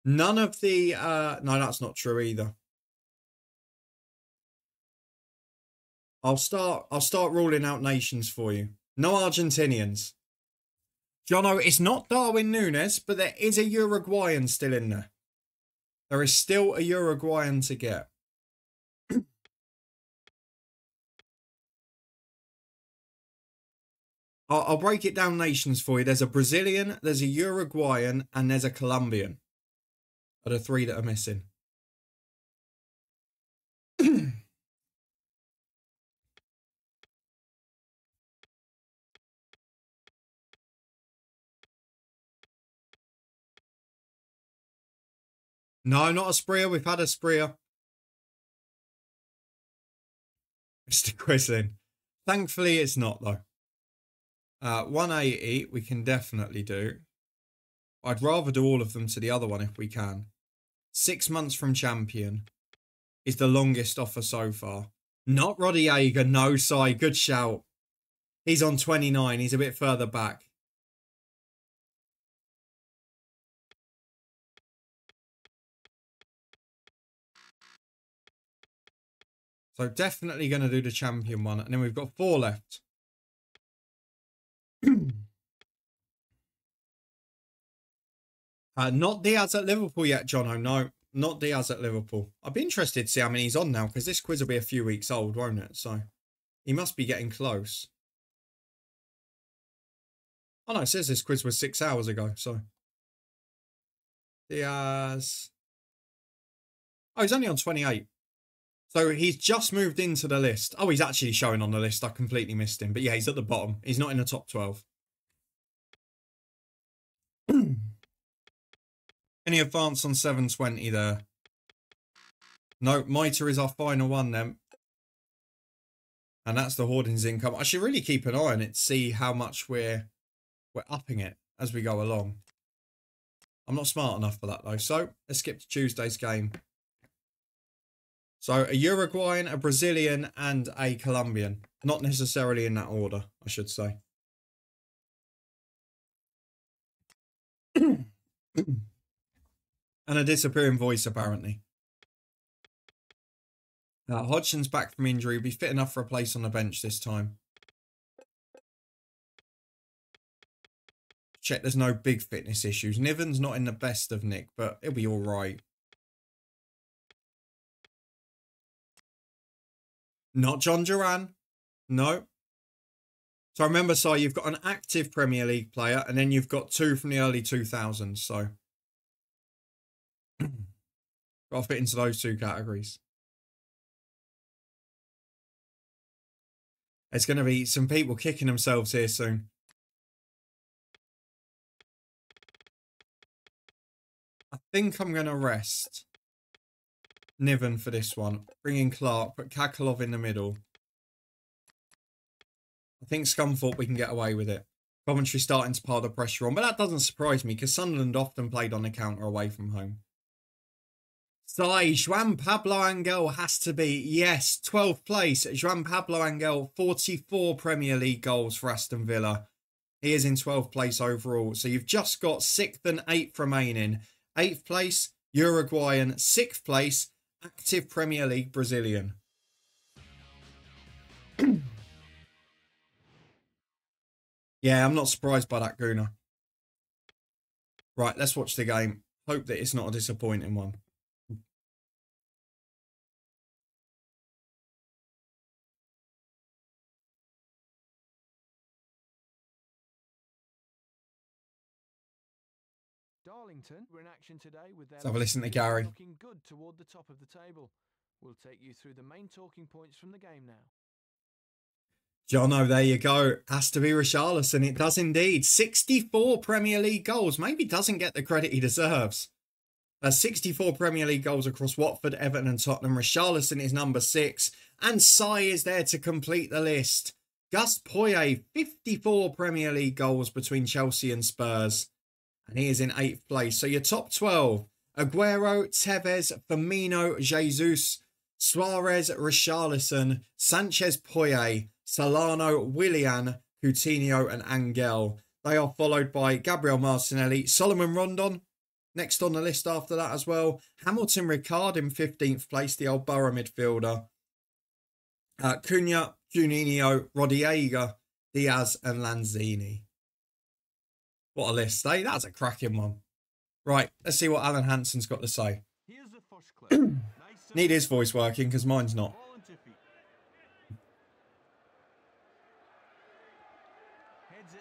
None of the... no, that's not true either. I'll start ruling out nations for you. No Argentinians. Jono, it's not Darwin Núñez, but there is a Uruguayan still in there. There is still a Uruguayan to get. I'll break it down nations for you. There's a Brazilian, there's a Uruguayan, and there's a Colombian. Are the three that are missing. No, not a Spreer. We've had a Spreer. Mr. Quislin. Thankfully, it's not, though. 180, we can definitely do. I'd rather do all of them to the other one if we can. 6 months from champion is the longest offer so far. Not Roddy Yeager, no, Si, good shout. He's on 29, he's a bit further back. So definitely going to do the champion one. And then we've got 4 left. Not Diaz at Liverpool yet, Jono. No, not Diaz at Liverpool. I'd be interested to see how many he's on now, because this quiz will be a few weeks old, won't it? So he must be getting close. Oh no, it says this quiz was 6 hours ago, so. Diaz. Oh, he's only on 28. So he's just moved into the list. Oh, he's actually showing on the list. I completely missed him. But yeah, he's at the bottom. He's not in the top 12. Any advance on 720 there? No, Mitre is our final one then. And that's the Hoardings income. I should really keep an eye on it to see how much we're upping it as we go along. I'm not smart enough for that though. So let's skip to Tuesday's game. So a Uruguayan, a Brazilian, and a Colombian. Not necessarily in that order, I should say. And a disappearing voice, apparently. Hodgson's back from injury. Will be fit enough for a place on the bench this time. Check there's no big fitness issues. Niven's not in the best of nick, but he'll be all right. Not John Duran. No. So remember, Si, you've got an active Premier League player, and then you've got 2 from the early 2000s. So got to fit into those 2 categories. There's going to be some people kicking themselves here soon. I think I'm going to rest Niven for this one. Bring in Clark, put Kakalov in the middle. I think Scunthorpe we can get away with it. Coventry starting to pile the pressure on, but that doesn't surprise me because Sunderland often played on the counter away from home. Sai, Juan Pablo Angel has to be, yes, 12th place. Juan Pablo Angel, 44 Premier League goals for Aston Villa. He is in 12th place overall. So you've just got 6th and 8th remaining. 8th place, Uruguayan. 6th place, active Premier League Brazilian. Yeah, I'm not surprised by that, Guna. Right, let's watch the game. Hope that it's not a disappointing one. Darlington were in action today with their Let's have a listen to Gary. looking good toward the top of the table. We'll take you through the main talking points from the game now. Jono, there you go. Has to be Richarlison. It does indeed. 64 Premier League goals. Maybe doesn't get the credit he deserves. 64 Premier League goals across Watford, Everton and Tottenham. Richarlison is number 6. And Sai is there to complete the list. Gus Poyet, 54 Premier League goals between Chelsea and Spurs. And he is in 8th place. So your top 12. Aguero, Tevez, Firmino, Jesus, Suarez, Richarlison, Sanchez, Poyet, Solano, Willian, Coutinho and Angel. They are followed by Gabriel Martinelli, Solomon Rondon, next on the list after that as well. Hamilton Ricard in 15th place, the old Borough midfielder. Cunha, Juninho, Rodallega, Diaz and Lanzini. What a list, eh? That's a cracking one. Right, let's see what Alan Hansen's got to say. Here's the first clip. Need his voice working because mine's not.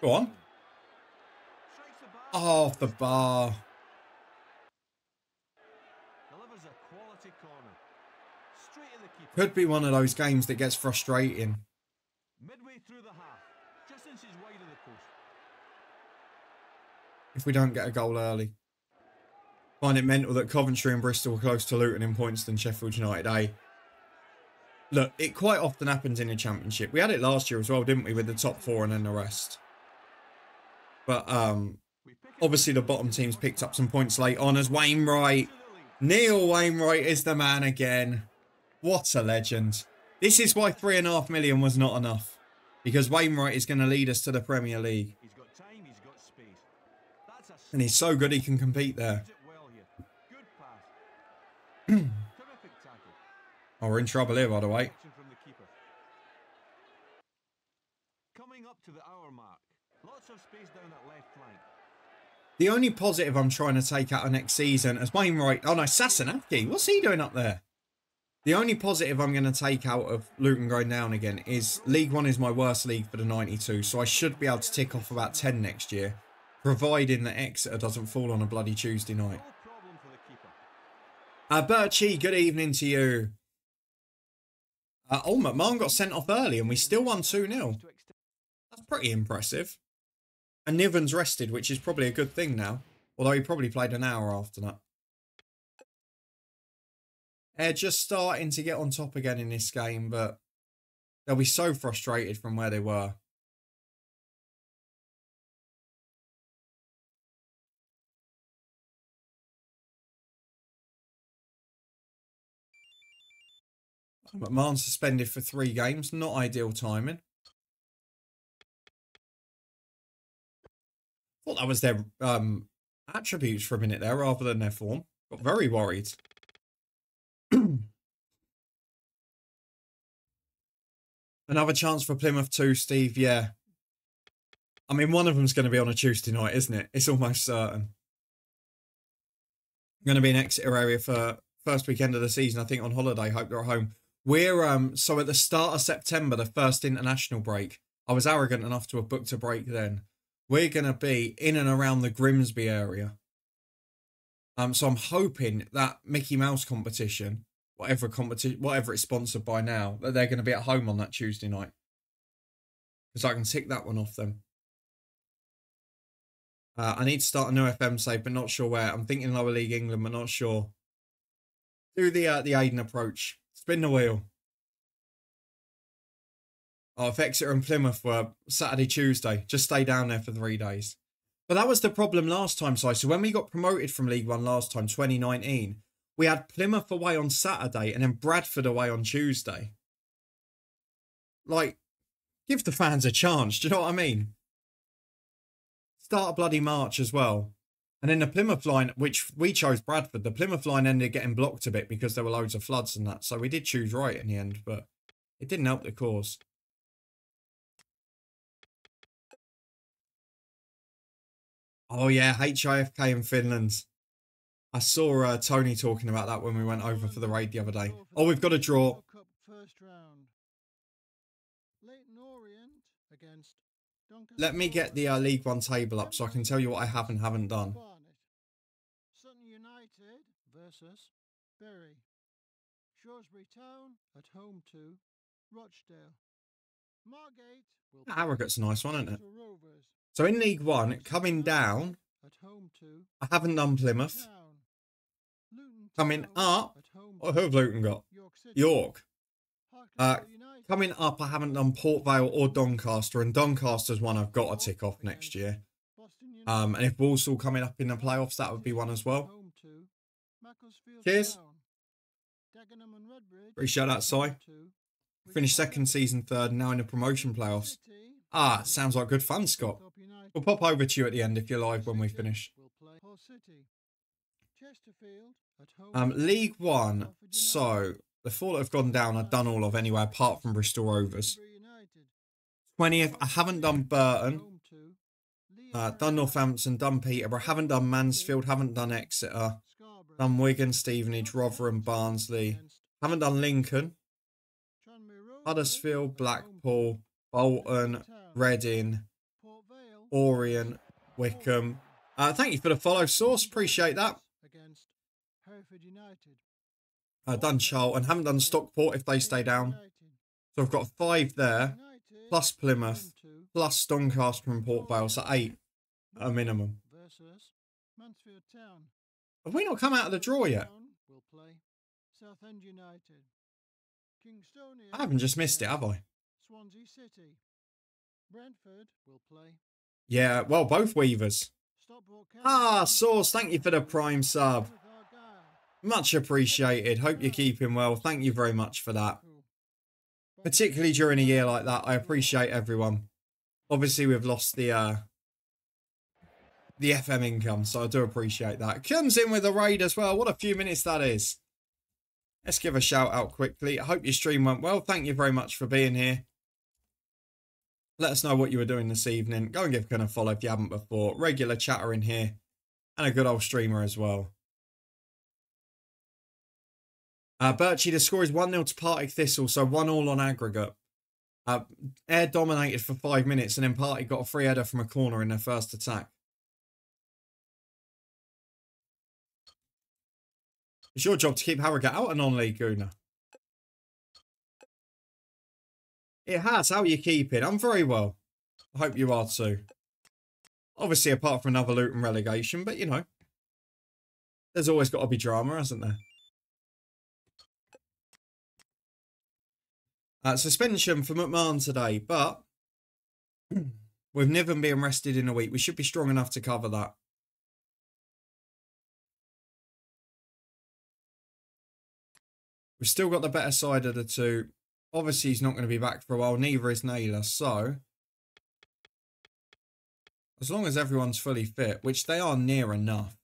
Go on. Oh, off the bar. Could be one of those games that gets frustrating. Midway through the half, just inches wide of the post. If we don't get a goal early. Find it mental that Coventry and Bristol were close to Luton in points than Sheffield United, eh? Look, it quite often happens in the Championship. We had it last year as well, didn't we, with the top 4 and then the rest. But obviously the bottom teams picked up some points late on as Wainwright. Neil Wainwright is the man again. What a legend. This is why 3.5 million was not enough. Because Wainwright is going to lead us to the Premier League. He's got time, he's got space. And he's so good he can compete there. Good pass. Terrific tackle. Oh, we're in trouble here, by the way. From the keeper. Coming up to the hour mark. Lots of space down that left flank. The only positive I'm trying to take out of next season as Wainwright... Oh no, Sassanaki. What's he doing up there? The only positive I'm going to take out of Luton going down again is League One is my worst league for the 92. So I should be able to tick off about 10 next year. Providing that Exeter doesn't fall on a bloody Tuesday night. No problem for the keeper. Birchie, good evening to you. Oh, McMahon got sent off early and we still won 2-0. That's pretty impressive. And Niven's rested, which is probably a good thing now. Although he probably played an hour after that. They're just starting to get on top again in this game, but they'll be so frustrated from where they were. McMahon suspended for 3 games. Not ideal timing. Thought that was their attributes for a minute there rather than their form. Got very worried. Another chance for Plymouth too, Steve. Yeah. I mean, one of them's going to be on a Tuesday night, isn't it? It's almost certain. Going to be in Exeter area for first weekend of the season, I think, on holiday. Hope they're at home. We're, so at the start of September, the first international break, I was arrogant enough to have booked a break then. We're going to be in and around the Grimsby area. So I'm hoping that Mickey Mouse competition, whatever it's sponsored by now, that they're going to be at home on that Tuesday night. Because I can tick that one off them. I need to start a new FM save, but not sure where. I'm thinking Lower League England, but not sure. Do the Aiden approach. Spin the wheel. Oh, if Exeter and Plymouth were Saturday, Tuesday, just stay down there for 3 days. But that was the problem last time, Si. So when we got promoted from League One last time, 2019, we had Plymouth away on Saturday and then Bradford away on Tuesday. Like, give the fans a chance. Do you know what I mean? Start a bloody March as well. And then the Plymouth line, which we chose Bradford, the Plymouth line ended up getting blocked a bit because there were loads of floods and that. So we did choose right in the end, but it didn't help the cause. Oh yeah, HIFK in Finland. I saw Tony talking about that when we went over for the raid the other day. Oh, we've got a draw. Let me get the League One table up so I can tell you what I have and haven't done. Sutton United versus Bury. Shrewsbury Town at home to Rochdale. Margate will Harrogate's a nice one, isn't it? So in League One, coming down, I haven't done Plymouth. Coming up, what have Luton got? York. Coming up, I haven't done Port Vale or Doncaster, and Doncaster's one I've got to tick off next year. And if Walsall coming up in the playoffs, that would be one as well. Cheers. Appreciate that, Si. Finished second, season third, now in the promotion playoffs. Ah, sounds like good fun, Scott. We'll pop over to you at the end if you're live when we finish. League One. So, the four that have gone down, I've done all of anyway, apart from Bristol Rovers. 20th, I haven't done Burton. Done Northampton, done Peterborough, haven't done Mansfield, haven't done Exeter, done Wigan, Stevenage, Rotherham, Barnsley, haven't done Lincoln, Huddersfield, Blackpool, Bolton, Reading, Orient, Wickham. Thank you for the follow, Source, appreciate that. Done Charlton, haven't done Stockport if they stay down. So I've got 5 there, plus Plymouth, plus Doncaster and Port Vale, so 8 at a minimum. Have we not come out of the draw yet? I haven't just missed it, have I? Yeah, well, both Weavers. Ah, Source, thank you for the Prime sub. Much appreciated. Hope you're keeping well. Thank you very much for that. Particularly during a year like that, I appreciate everyone. Obviously, we've lost the FM income, so I do appreciate that. Comes in with a raid as well. What a few minutes that is. Let's give a shout out quickly. I hope your stream went well. Thank you very much for being here. Let us know what you were doing this evening. Go and give Ken a follow if you haven't before. Regular chatter in here. And a good old streamer as well. Birchie, the score is 1-0 to Partick Thistle, so 1-1 on aggregate. Air dominated for 5 minutes and then Partick got a free header from a corner in their first attack. It's your job to keep Harrogate out of non-league, Guna. It has. How are you keeping? I'm very well. I hope you are too. Obviously, apart from another Luton relegation, but you know, there's always got to be drama, hasn't there? Suspension for McMahon today, but with Niven being rested in a week, we should be strong enough to cover that. We've still got the better side of the two. Obviously, he's not going to be back for a while. Neither is Naylor. So, as long as everyone's fully fit, which they are near enough.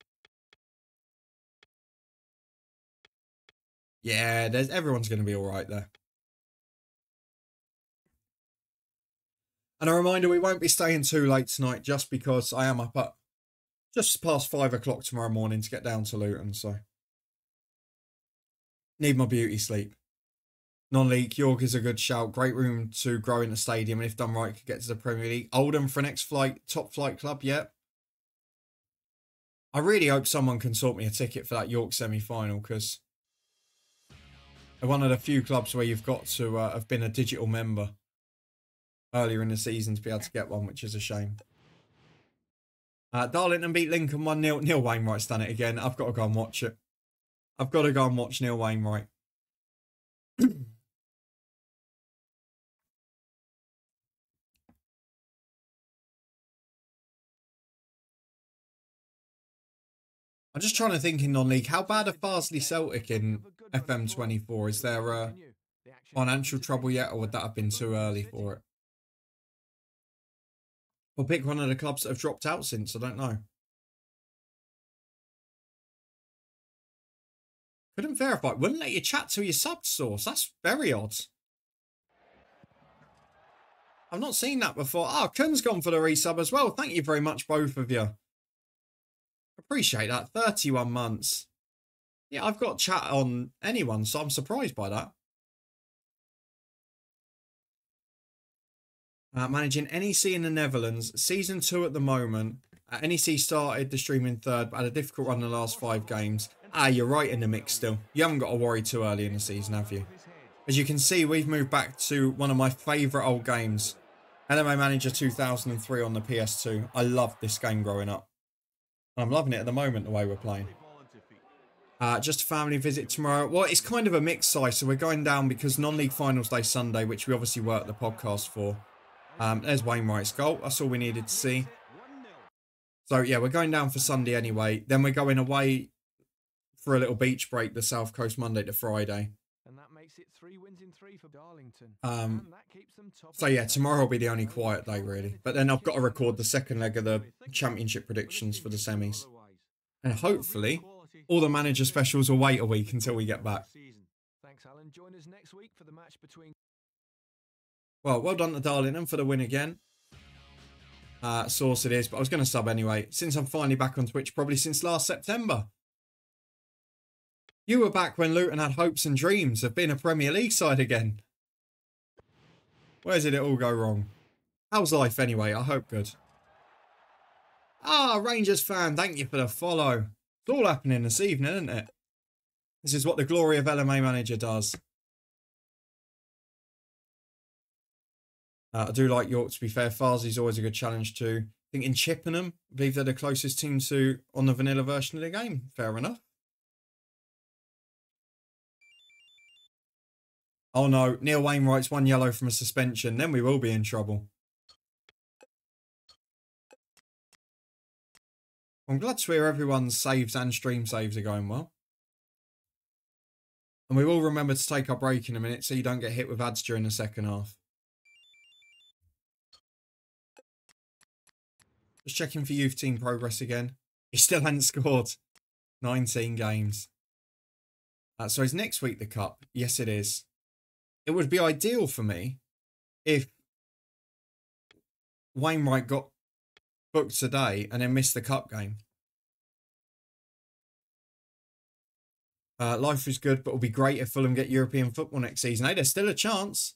Yeah, everyone's going to be all right there. And a reminder, we won't be staying too late tonight just because I am up at just past 5 o'clock tomorrow morning to get down to Luton. So, need my beauty sleep. Non-league, York is a good shout. Great room to grow in the stadium. And if done right, could get to the Premier League. Oldham for next flight, top flight club, yeah. I really hope someone can sort me a ticket for that York semi-final because they're one of the few clubs where you've got to have been a digital member earlier in the season to be able to get one, which is a shame. Darlington beat Lincoln 1-0. Neil Wainwright's done it again. I've got to go and watch it. I've got to go and watch Neil Wainwright. I'm just trying to think in non-league, how bad are Farsley Celtic in FM24? Is there financial trouble yet, or would that have been too early for it? Or pick one of the clubs that have dropped out since, I don't know. Couldn't verify. Wouldn't let you chat to your sub source. That's very odd. I've not seen that before. Oh, Kun's gone for the resub as well. Thank you very much, both of you. Appreciate that. 31 months. Yeah, I've got chat on anyone, so I'm surprised by that. Managing NEC in the Netherlands. Season 2 at the moment. NEC started the stream in third, but had a difficult run in the last 5 games. You're right in the mix still. You haven't got to worry too early in the season, have you? As you can see, we've moved back to one of my favourite old games. LMA Manager 2003 on the PS2. I loved this game growing up. I'm loving it at the moment, the way we're playing. Just a family visit tomorrow. Well, it's kind of a mixed size, so we're going down because non-league finals day Sunday, which we obviously work the podcast for. There's Wainwright's goal. That's all we needed to see. So, yeah, we're going down for Sunday anyway. Then we're going away for a little beach break the South Coast Monday to Friday. And that makes it 3 wins in 3 for Darlington. So, yeah, tomorrow will be the only quiet day, really. But then I've got to record the second leg of the championship predictions for the semis. And hopefully, all the manager specials will wait a week until we get back. Thanks, Alan. Join us next week for the match between... Well done to Darlington for the win again. Source it is, but I was going to sub anyway. Since I'm finally back on Twitch, probably since last September. You were back when Luton had hopes and dreams of being a Premier League side again. Where did it all go wrong? How's life anyway? I hope good. Rangers fan, thank you for the follow. It's all happening this evening, isn't it? This is what the glory of LMA Manager does. I do like York, to be fair. Farsley's always a good challenge too. I think in Chippenham, I believe they're the closest team to on the vanilla version of the game. Fair enough. Oh no, Neil Wainwright's 1 yellow from a suspension. Then we will be in trouble. I'm glad to hear everyone's saves and stream saves are going well. And we will remember to take our break in a minute so you don't get hit with ads during the second half. Just checking for youth team progress again. He still hasn't scored. 19 games. So is next week the cup? Yes, it is. It would be ideal for me if Wainwright got booked today and then missed the cup game. Life is good, but it'll be great if Fulham get European football next season. Hey, there's still a chance.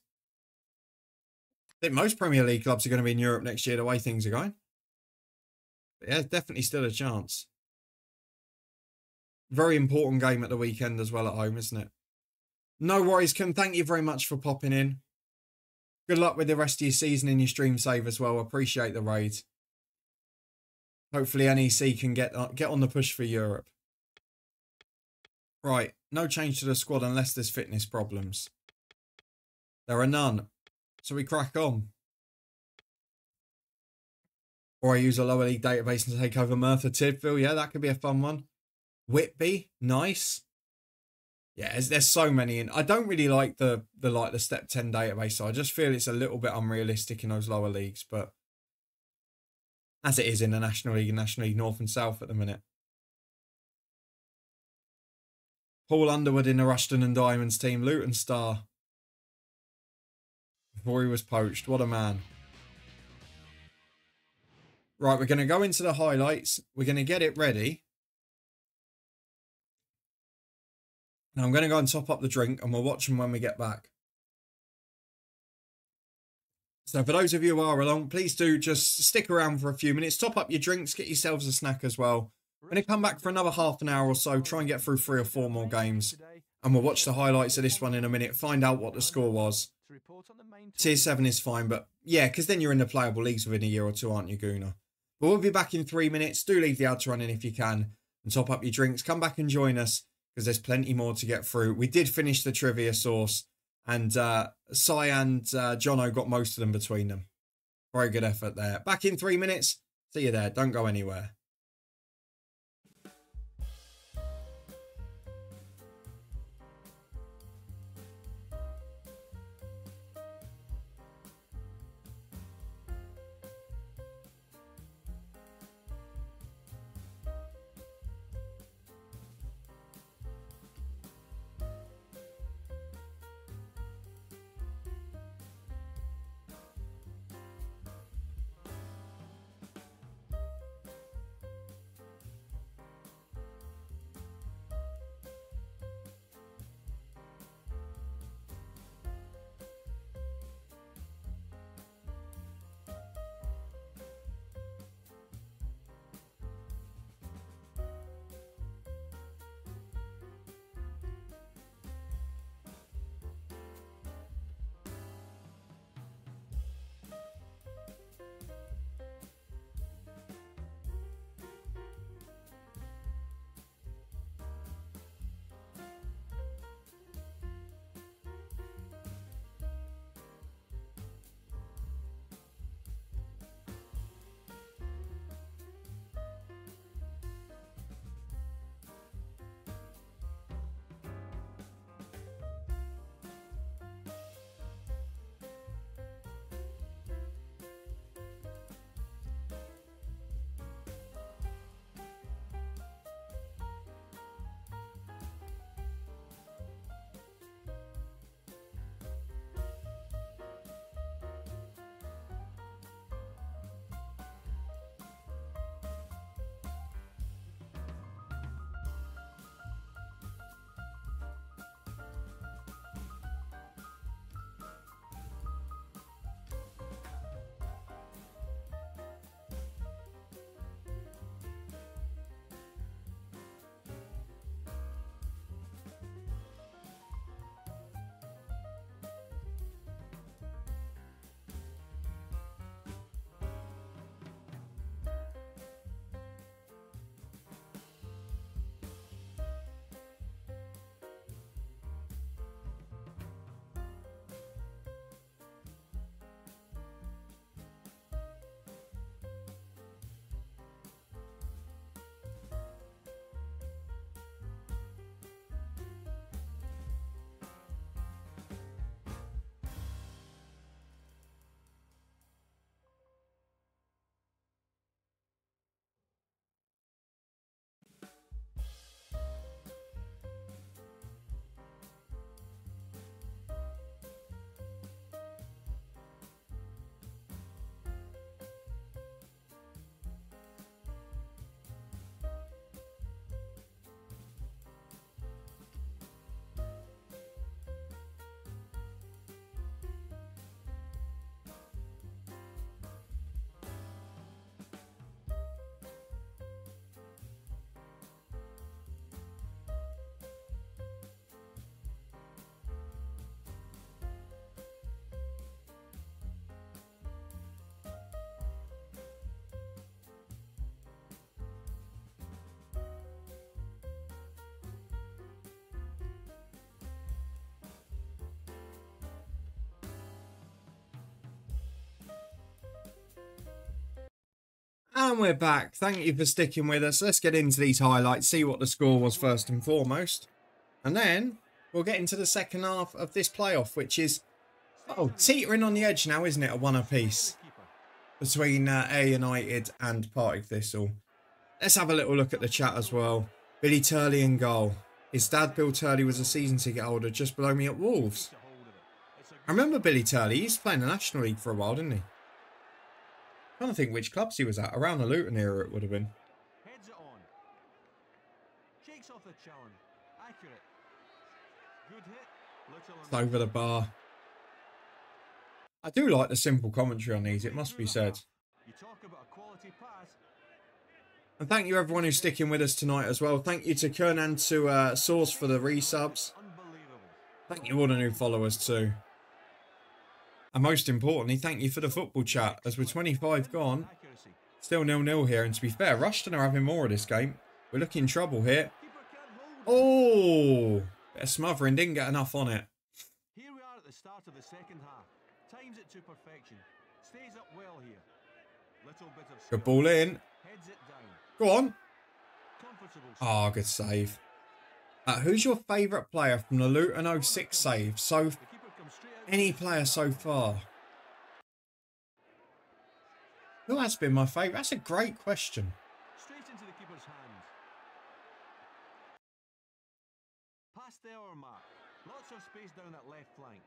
I think most Premier League clubs are going to be in Europe next year, the way things are going. But yeah, definitely still a chance. Very important game at the weekend as well at home, isn't it? No worries, Kim. Thank you very much for popping in. Good luck with the rest of your season and your stream save as well. Appreciate the raid. Hopefully NEC can get on the push for Europe. Right, no change to the squad unless there's fitness problems. There are none. So we crack on. Or I use a lower league database and take over Merthyr Tydfil. Yeah, that could be a fun one. Whitby, nice. Yeah, there's so many in. I don't really like the step 10 database, so I just feel it's a little bit unrealistic in those lower leagues, but as it is in the National League and National League North and South at the minute. Paul Underwood in the Rushden and Diamonds team, Luton star. Before he was poached, what a man. Right, we're going to go into the highlights. We're going to get it ready. Now I'm going to go and top up the drink and we'll watch them when we get back. So for those of you who are along, please do just stick around for a few minutes. Top up your drinks, get yourselves a snack as well. We're going to come back for another half an hour or so, try and get through 3 or 4 more games. And we'll watch the highlights of this one in a minute, find out what the score was. Tier 7 is fine, but yeah, because then you're in the playable leagues within a year or two, aren't you, Gooner? But we'll be back in 3 minutes. Do leave the ads running if you can. And top up your drinks. Come back and join us, because there's plenty more to get through. We did finish the trivia source, and Sai and Jono got most of them between them. Very good effort there. Back in 3 minutes. See you there. Don't go anywhere. And we're back. Thank you for sticking with us. Let's get into these highlights, see what the score was first and foremost. And then we'll get into the second half of this playoff, which is, oh, teetering on the edge now, isn't it? A one apiece between Ayr United and Partick Thistle. Let's have a little look at the chat as well. Billy Turley in goal. His dad, Bill Turley, was a season ticket holder just below me at Wolves. I remember Billy Turley. He used to play in the National League for a while, didn't he? I'm trying to think which clubs he was at. Around the Luton era it would have been. Heads it on. Shakes off the challenge. Accurate. Good hit. It's over the bar. I do like the simple commentary on these, it must be said. You talk about a quality pass. And thank you everyone who's sticking with us tonight as well. Thank you to Kernan, to Source for the resubs. Thank you all the new followers too. And most importantly, thank you for the football chat. As we're 25 gone, still 0-0 here. And to be fair, Rushton are having more of this game. We're looking in trouble here. Oh, bit of smothering, didn't get enough on it. Here we are at the start of the second half. Times it to perfection. Stays up well here. Little bit of Good ball in. Heads it down. Go on. Comfortable. Oh, good save. Who's your favourite player from the Luton 06 save? So, any player so far? Who has been my favourite? That's a great question. Straight into the keeper's hands. Past the hour mark. Lots of space down that left flank.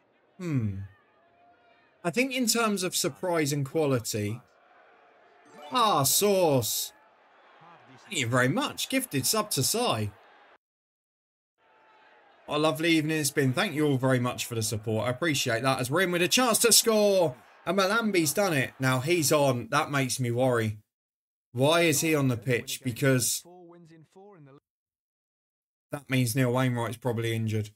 I think in terms of surprise and quality... Ah, Source. Thank you very much. Gifted sub to Sai. What a lovely evening it's been. Thank you all very much for the support. I appreciate that as we're in with a chance to score. And Malambi's done it. Now he's on. That makes me worry. Why is he on the pitch? Because that means Neil Wainwright's probably injured.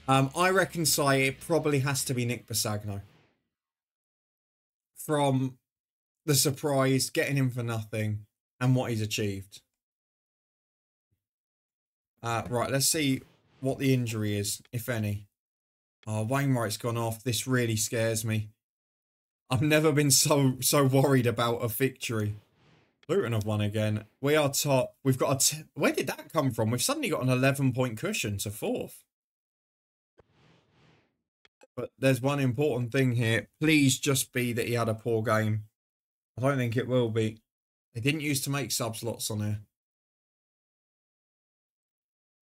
I reckon, Sai, it probably has to be Nick Basagno. From the surprise, getting him for nothing, and what he's achieved. Right, let's see what the injury is, if any. Oh, Wainwright's gone off. This really scares me. I've never been so worried about a victory. Luton have won again. We are top. We've got a... Where did that come from? We've suddenly got an 11-point cushion to 4th. But there's one important thing here. Please just be that he had a poor game. I don't think it will be. They didn't used to make sub slots on here.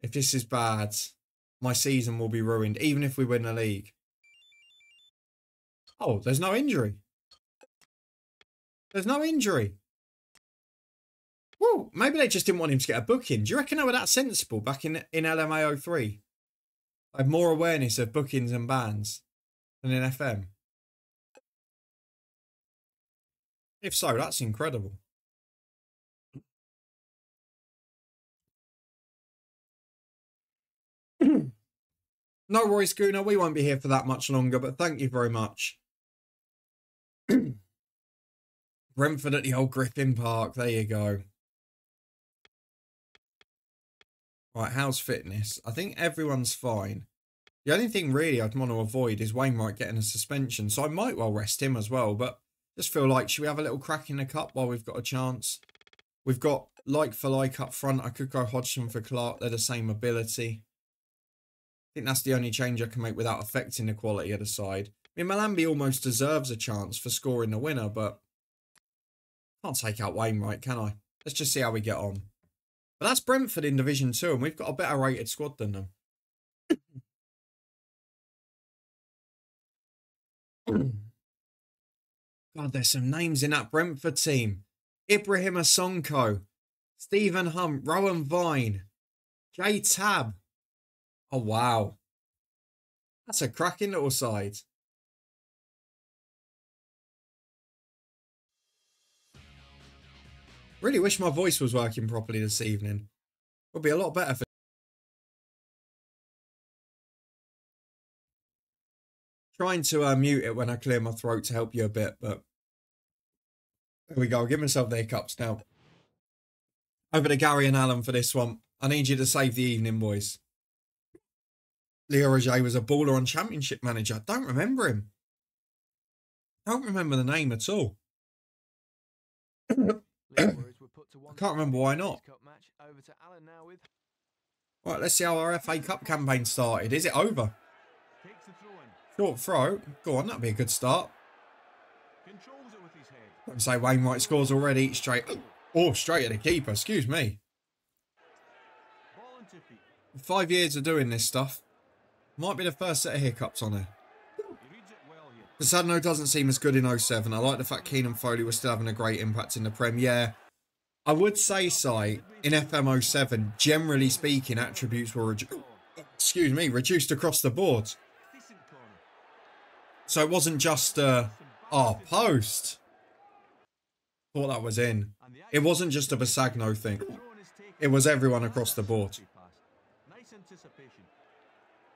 If this is bad, my season will be ruined, even if we win the league. Oh, there's no injury. There's no injury. Woo, maybe they just didn't want him to get a booking. Do you reckon they were that sensible back in LMA 03? I have more awareness of bookings and bans than in FM. If so, that's incredible. No worries, Schooner. We won't be here for that much longer, but thank you very much. Brentford at the old Griffin Park. There you go. Right, how's fitness? I think everyone's fine. The only thing really I'd want to avoid is Wainwright getting a suspension, so I might well rest him as well, but just feel like, should we have a little crack in the cup while we've got a chance? We've got like for like up front. I could go Hodgson for Clark. They're the same ability. I think that's the only change I can make without affecting the quality of the side. I mean, Malambi almost deserves a chance for scoring the winner, but can't take out Wainwright, can I? Let's just see how we get on. But that's Brentford in Division 2, and we've got a better rated squad than them. God, there's some names in that Brentford team. Ibrahim Asonko, Stephen Hunt, Rowan Vine, Jay Tab. Oh, wow. That's a cracking little side. Really wish my voice was working properly this evening. Would be a lot better for... Trying to mute it when I clear my throat to help you a bit, but... There we go. I'll give myself the hiccups now. Over to Gary and Alan for this one. I need you to save the evening, boys. Leo Roger was a baller on Championship Manager. I don't remember him. I don't remember the name at all. I can't remember why not. Right, let's see how our FA Cup campaign started. Is it over? Short throw. Go on, that'd be a good start. Let me say Wainwright scores already. Straight at the keeper. Excuse me. 5 years of doing this stuff. Might be the first set of hiccups on here. Casadno doesn't seem as good in 07. I like the fact Keenan Foley was still having a great impact in the Prem. Yeah, I would say, Si, in FM 07, generally speaking, attributes were reduced across the board. So it wasn't just, post. Thought that was in. It wasn't just a Basagno thing. It was everyone across the board.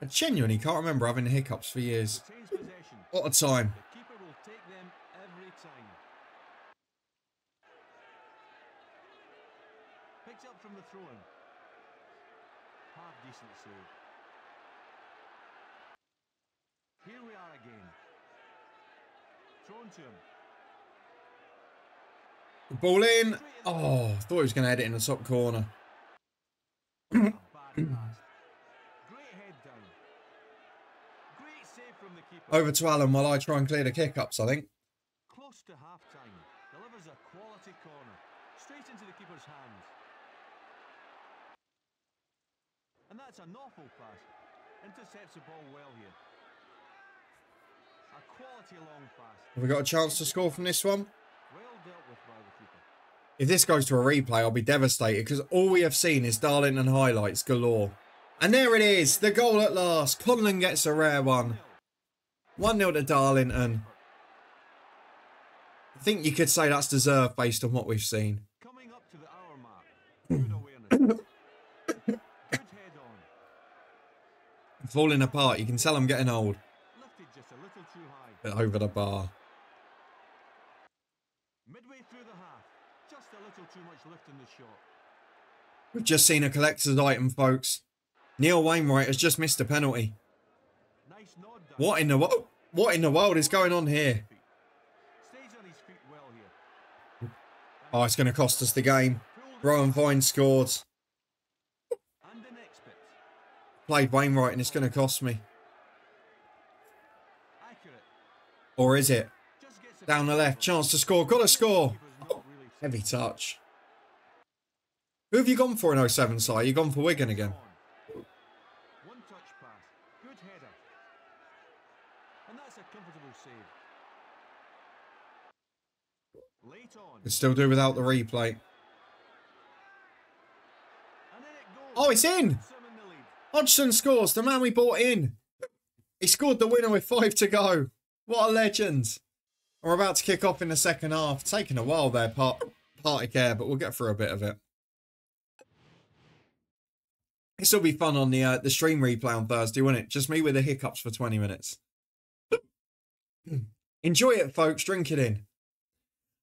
I genuinely can't remember having hiccups for years. What a time. Picked up from the throw-in. Half decent save. Here we are again. Thrown to him. The ball in. Oh, I thought he was going to head it in the top corner. Bad pass. Great head down. Great save from the keeper. Over to Alan while I try and clear the kick-ups, I think. Close to half-time. Delivers a quality corner. Straight into the keeper's hands. And that's an awful pass. Intercepts the ball well here. A quality long pass. Have we got a chance to score from this one? Well dealt with by the keeper. If this goes to a replay, I'll be devastated because all we have seen is Darlington highlights galore. And there it is, the goal at last. Conlon gets a rare one. 1-0 to Darlington. I think you could say that's deserved based on what we've seen. Coming up to the hour mark. Good awareness. Good head on. Falling apart, you can tell I'm getting old. Lifted just a little too high. Bit over the bar. Midway through the half. Just a little too much lift in the shot. We've just seen a collector's item, folks. Neil Wainwright has just missed a penalty. Nice nod down. What in the world is going on here? Stays on his feet well here. Oh, it's going to cost us the game. Rowan Vine scored. And the next bit. Played Wainwright and it's going to cost me. Accurate. Or is it? Just gets Down the left, chance to score. Got to score. Oh, heavy touch. Who have you gone for in 07, Si? You gone for Wigan again? One touch pass. Good header. And that's a comfortable save. Late on. Could still do without the replay. And then it goes. Oh, it's in! Some in the lead. Hodgson scores, the man we bought in. He scored the winner with 5 to go. What a legend. We're about to kick off in the second half. Taking a while there, party care, but we'll get through a bit of it. This will be fun on the stream replay on Thursday, won't it? Just me with the hiccups for 20 minutes. Enjoy it, folks. Drink it in.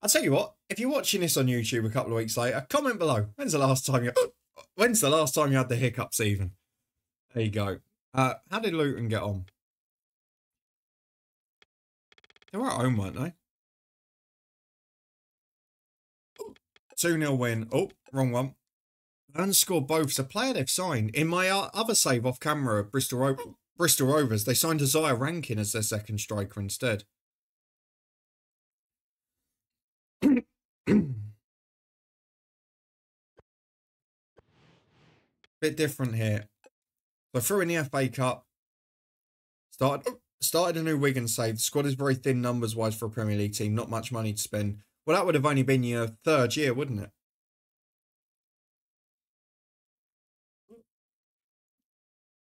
I'll tell you what, if you're watching this on YouTube a couple of weeks later, comment below. When's the last time you had the hiccups even? There you go. How did Luton get on? They were at home, weren't they? 2-0 win. Oh, wrong one. And scored both. It's a player they've signed. In my other save off camera, Bristol Rovers, they signed Isaiah Rankin as their second striker instead. Bit different here. So through in the FA Cup. Started a new Wigan save. The squad is very thin numbers-wise for a Premier League team. Not much money to spend. Well, that would have only been your third year, wouldn't it?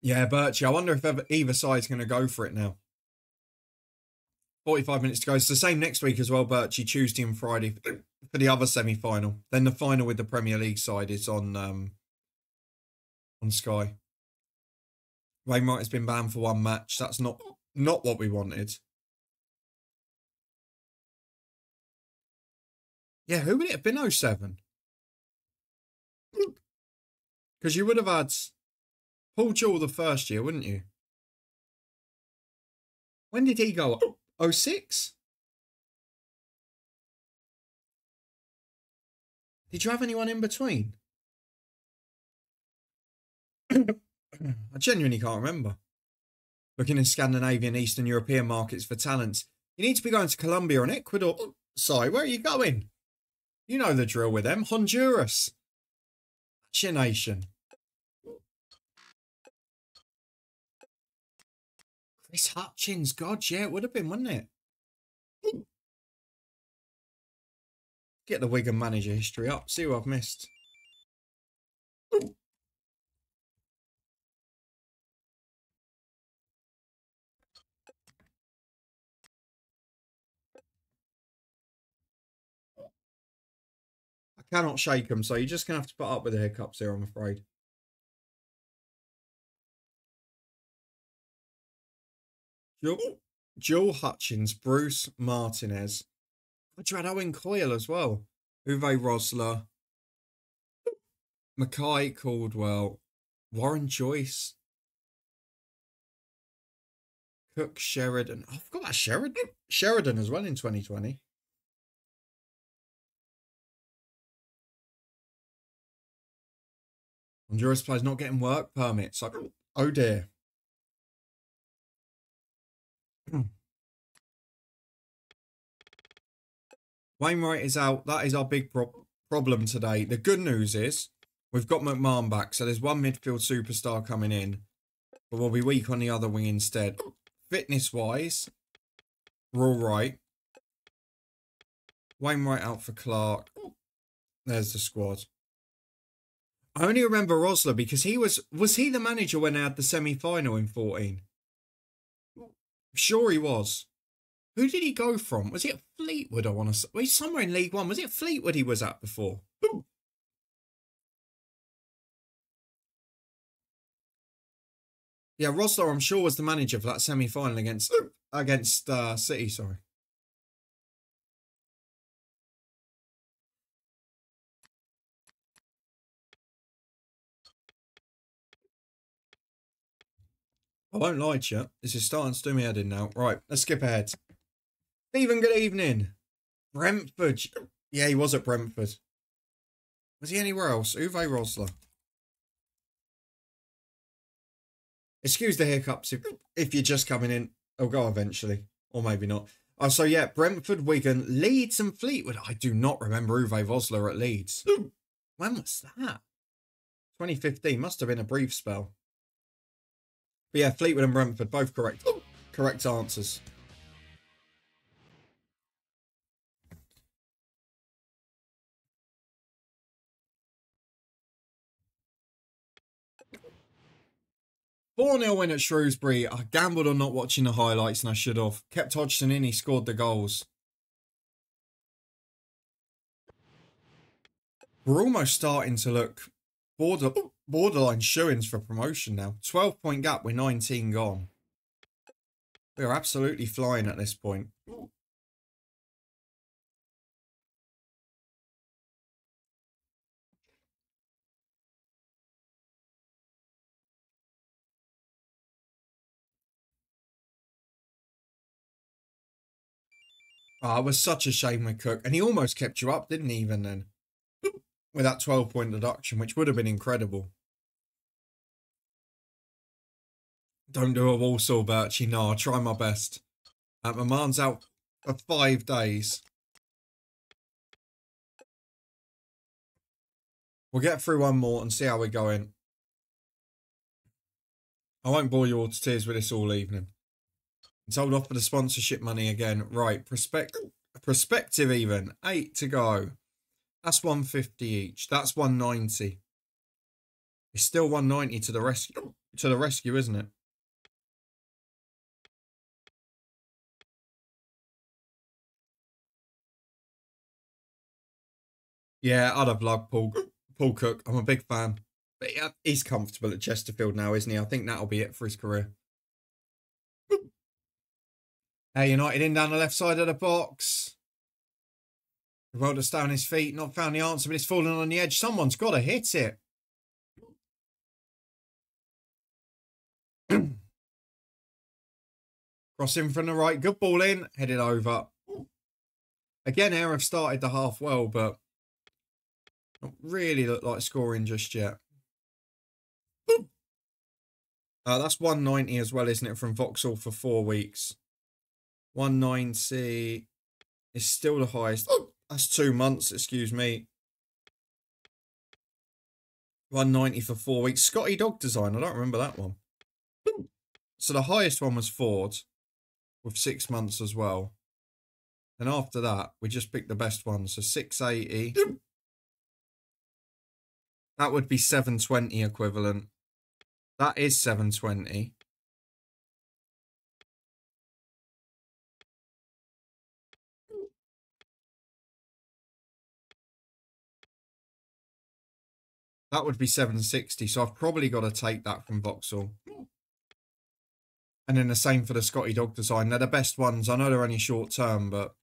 Yeah, Birchie. I wonder if either side's going to go for it now. 45 minutes to go. It's the same next week as well, Birchie. Tuesday and Friday for the other semi-final. Then the final with the Premier League side is on Sky. Wainwright has been banned for one match. That's not what we wanted. Yeah, who would it have been 07? Because you would have had Paul Jewell the first year, wouldn't you? When did he go? 06? Did you have anyone in between? I genuinely can't remember. Looking in Scandinavian, Eastern European markets for talents, you need to be going to Colombia and Ecuador. Sorry, where are you going? You know the drill with them. Honduras. That's your nation. Chris Hutchins. God, yeah, it would have been, wouldn't it? Get the Wigan manager history up. See what I've missed. I cannot shake them, so you're just going to have to put up with the hiccups here, I'm afraid. Joel Hutchins, Bruce Martinez. But you had Owen Coyle as well. Uwe Rosler. Mackay Caldwell. Warren Joyce. Cook Sheridan. Oh, I forgot about Sheridan as well in 2020. Honduras players not getting work permits. Oh dear. Wainwright is out. That is our big problem today. The good news is we've got McMahon back. So there's one midfield superstar coming in. But we'll be weak on the other wing instead. Fitness-wise, we're all right. Wainwright out for Clark. There's the squad. I only remember Rosler because he was he the manager when they had the semi-final in 14? Sure he was. Who did he go from? Was it Fleetwood, I want to say? Well, he's somewhere in League One. Was it Fleetwood he was at before? Yeah, Rosler, I'm sure, was the manager for that semi-final against City, sorry. I won't lie to you. This is starting to do me head in now. Right, let's skip ahead. Stephen, good evening. Brentford. Yeah, he was at Brentford. Was he anywhere else? Uwe Rosler. Excuse the hiccups if you're just coming in. I'll go eventually. Or maybe not. Oh, so yeah, Brentford, Wigan, Leeds and Fleetwood. I do not remember Uwe Rosler at Leeds. When was that? 2015. Must have been a brief spell. But yeah, Fleetwood and Brentford, both correct. Correct answers. Four 0 win at Shrewsbury. I gambled on not watching the highlights and I should have. Kept Hodgson in, he scored the goals. We're almost starting to look borderline shoo-ins for promotion now. 12-point gap with 19 gone. We are absolutely flying at this point. Oh, it was such a shame with Cook. And he almost kept you up, didn't he, even then? With that 12-point deduction, which would have been incredible. Don't do a Walsall, Birchie. No, I'll try my best. My man's out for 5 days. We'll get through one more and see how we're going. I won't bore you all to tears with this all evening. It's hold off for the sponsorship money again. Right, perspective even. 8 to go. That's 150 each. That's 190. It's still 190 to the rescue, isn't it? Yeah, I'd have loved Paul Cook. I'm a big fan. But he's comfortable at Chesterfield now, isn't he? I think that'll be it for his career. Hey, United in down the left side of the box. Rolled us down his feet, not found the answer, but it's fallen on the edge. Someone's got to hit it. Cross in from the right. Good ball in. Headed over. Again, Air have started the half well, but Not really look like scoring just yet. That's 190 as well, isn't it, from Vauxhall for 4 weeks? 190 is still the highest. Oh, that's 2 months, excuse me. 190 for 4 weeks. Scotty Dog Design, I don't remember that one. So the highest one was Ford with 6 months as well. And after that, we just picked the best one. So 680. That would be 720 equivalent. That is 720. That would be 760. So I've probably got to take that from Vauxhall. And then the same for the Scotty Dog Design. They're the best ones. I know they're only short term, but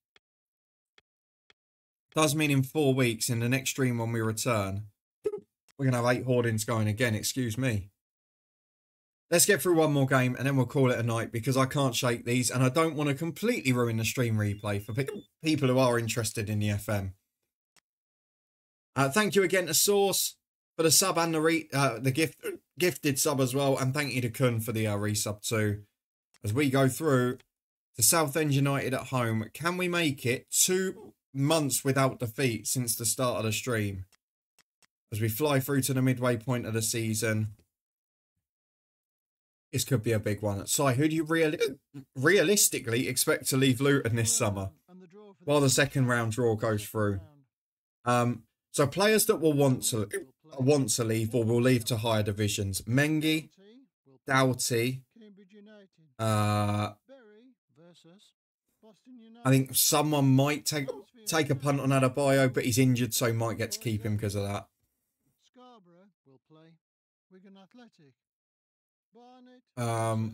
does mean in 4 weeks, in the next stream when we return, we're going to have 8 hoardings going again. Excuse me. Let's get through one more game and then we'll call it a night because I can't shake these and I don't want to completely ruin the stream replay for people who are interested in the FM. Thank you again to Source for the sub and the gifted sub as well. And thank you to Kun for the resub too. As we go through to Southend United at home, can we make it 2 months without defeat since the start of the stream? As we fly through to the midway point of the season. This could be a big one. Si, who do you realistically expect to leave Luton this summer while the second round draw goes through? So players that will want to leave or will leave to higher divisions. Mengi, Doughty. I think someone might take a punt on Adebayo, but he's injured, so he might get to keep him because of that. Scarborough will play Wigan Athletic. I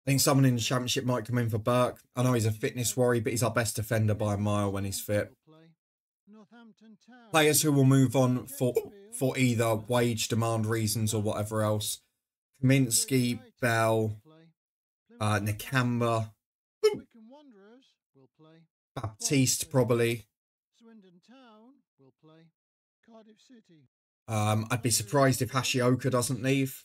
think someone in the Championship might come in for Burke. I know he's a fitness worry, but he's our best defender by a mile when he's fit. Players who will move on for either wage demand reasons or whatever else. Kaminsky, Bell, Nakamba, Baptiste probably. I'd be surprised if Hashioka doesn't leave.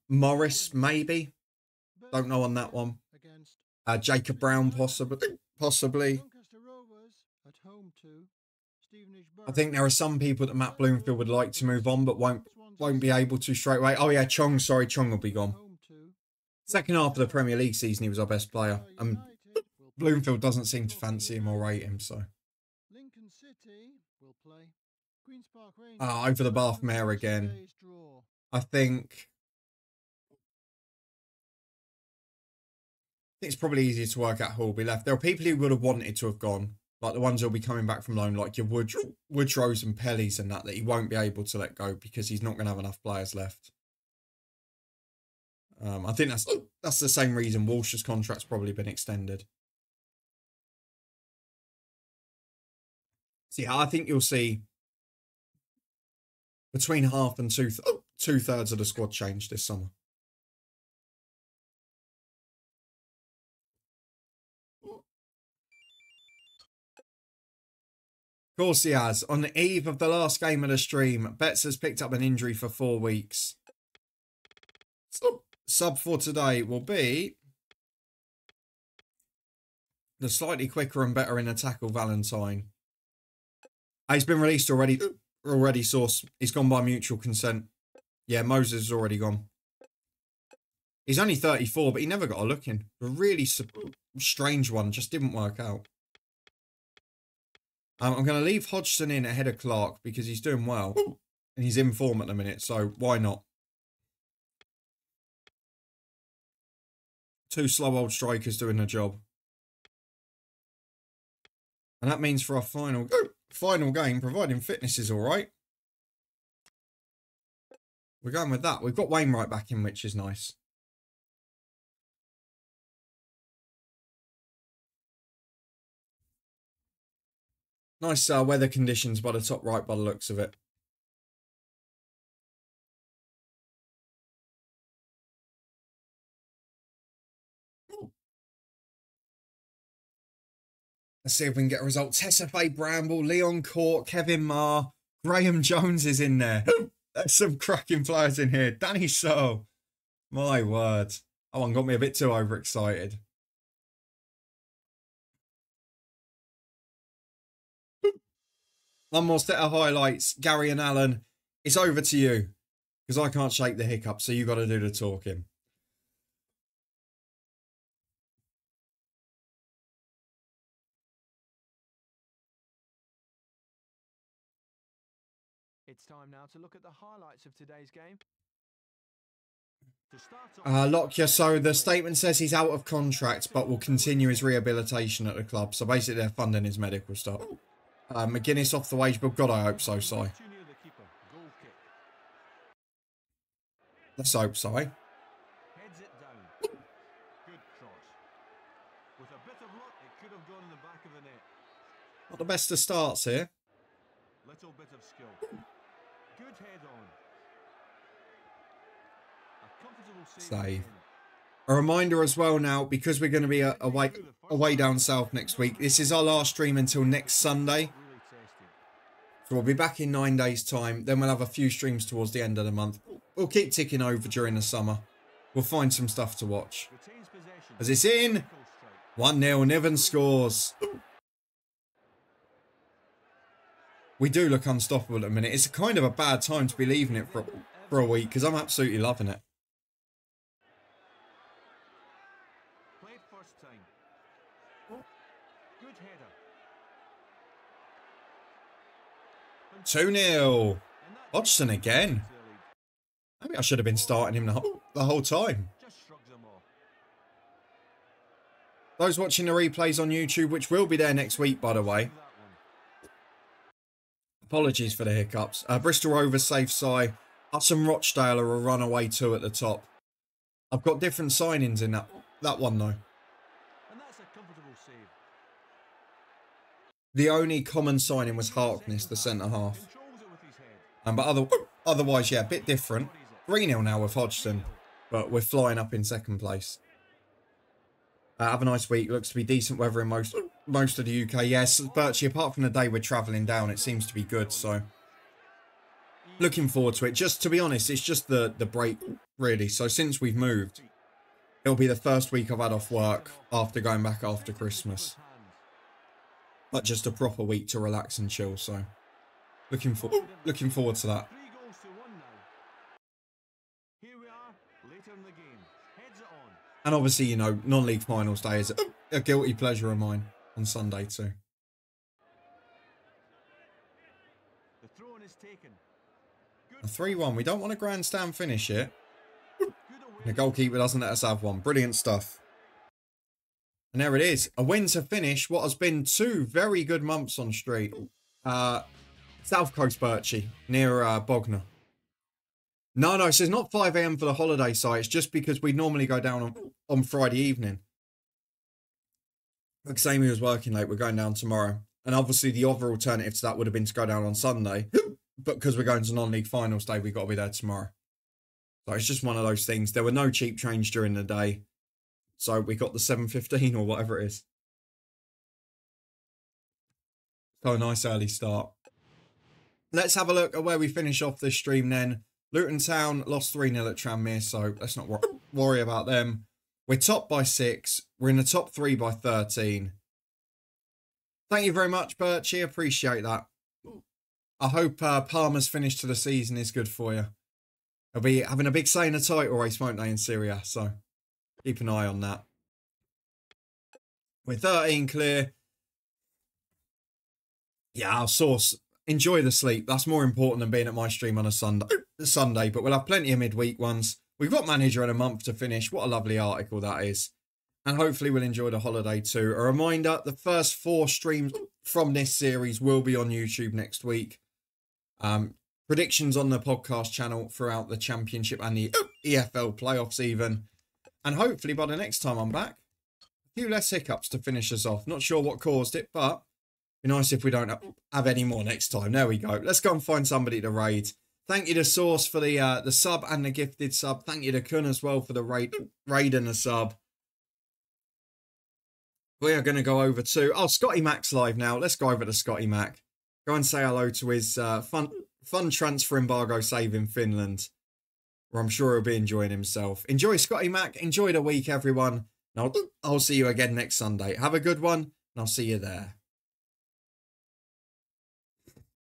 Morris, maybe. Don't know on that one. Jacob Brown, possibly. I think there are some people that Matt Bloomfield would like to move on, but won't be able to straight away. Oh yeah, Chong. Sorry, Chong will be gone. Second half of the Premier League season, he was our best player. Bloomfield doesn't seem to fancy him or rate him, so. Over the Bath Mayor again. I think it's probably easier to work out who will be left. There are people who would have wanted to have gone, like the ones who will be coming back from loan, like your Woodrows and Pellys and that he won't be able to let go because he's not going to have enough players left. I think that's the same reason Walsh's contract's probably been extended. So yeah, I think you'll see between half and two-thirds of the squad change this summer. Of course he has. On the eve of the last game of the stream, Betts has picked up an injury for 4 weeks. Sub for today will be the slightly quicker and better in a tackle Valentine. He's been released already, Source. He's gone by mutual consent. Yeah, Moses is already gone. He's only 34, but he never got a look in. A really strange one, just didn't work out. I'm going to leave Hodgson in ahead of Clark because he's doing well. And he's in form at the minute, so why not? 2 slow old strikers doing the job. And that means for our final game, providing fitness is all right, we're going with that. We've got Wainwright back in, which is nice. Nice weather conditions by the top right by the looks of it. Let's see if we can get a result. Tessa Faye Bramble, Leon Court, Kevin Marr, Graham Jones is in there. There's some cracking players in here. Danny Searle. My word. That one got me a bit too overexcited. One more set of highlights. Gary and Alan, it's over to you. Because I can't shake the hiccups, so you got to do the talking. It's time now to look at the highlights of today's game. Lockyer, so the statement says he's out of contract but will continue his rehabilitation at the club. So basically they're funding his medical stuff. McGuinness off the wage bill. God, I hope so, Si. Let's hope so, eh? Heads it down. Good cross. With a bit of luck, it could have gone in the back of the net. Not the best of starts here. Little bit of skill. Good head on. A comfortable Save. A reminder as well now, because we're going to be away down south next week. This is our last stream until next Sunday. So we'll be back in 9 days' time. Then we'll have a few streams towards the end of the month. We'll keep ticking over during the summer. We'll find some stuff to watch. As it's in. 1-0. Niven scores. We do look unstoppable at the minute. It's kind of a bad time to be leaving it for a week because I'm absolutely loving it. Played first time. Good header. 2-0. Hodgson again. Maybe I should have been starting him the whole time. Those watching the replays on YouTube, which will be there next week, by the way. Apologies for the hiccups. Bristol Rovers safe side. Us and Rochdale are a runaway 2 at the top. I've got different signings in that one, though. And that's a comfortable save. The only common signing was Harkness, the centre-half. But otherwise, yeah, a bit different. 3-0 now with Hodgson, but we're flying up in second place. Have a nice week. Looks to be decent weather in most of the UK. Yes, Birchie, apart from the day we're travelling down, it seems to be good. So, looking forward to it. Just to be honest, it's just the break, really. So, since we've moved, it'll be the first week I've had off work after going back after Christmas. But just a proper week to relax and chill. So, looking forward to that. And obviously, you know, non-league finals day is a guilty pleasure of mine on Sunday too. The throw-in is taken. A 3-1. We don't want a grandstand finish here. The goalkeeper doesn't let us have one. Brilliant stuff. And there it is. A win to finish what has been 2 very good months on street. South Coast Birchie, near Bognor. No, it says not 5 AM for the holiday site. It's just because we normally go down on Friday evening. Like Sammy was working late, we're going down tomorrow. And obviously the other alternative to that would have been to go down on Sunday. But because we're going to non-league finals day, we've got to be there tomorrow. So it's just one of those things. There were no cheap trains during the day. So we got the 7:15 or whatever it is. So a nice early start. Let's have a look at where we finish off this stream then. Luton Town lost 3-0 at Tranmere, so let's not worry about them. We're top by 6. We're in the top 3 by 13. Thank you very much, Birchie. Appreciate that. I hope Palmer's finish to the season is good for you. They'll be having a big say in the title race, won't they, in Syria? So keep an eye on that. We're 13 clear. Yeah, I'll source. Enjoy the sleep. That's more important than being at my stream on a Sunday, but we'll have plenty of midweek ones. We've got manager in a month to finish. What a lovely article that is. And hopefully we'll enjoy the holiday too. A reminder, the first 4 streams from this series will be on YouTube next week. Predictions on the podcast channel throughout the championship and the EFL playoffs even. And hopefully by the next time I'm back, a few less hiccups to finish us off. Not sure what caused it, but be nice if we don't have any more next time. There we go. Let's go and find somebody to raid. Thank you to Source for the sub and the gifted sub. Thank you to Kun as well for the raid and the sub. we are going to go over to... Oh, Scotty Mac's live now. Let's go over to Scotty Mac. Go and say hello to his fun transfer embargo save in Finland, where I'm sure he'll be enjoying himself. Enjoy, Scotty Mac. Enjoy the week, everyone. And I'll see you again next Sunday. Have a good one, and I'll see you there.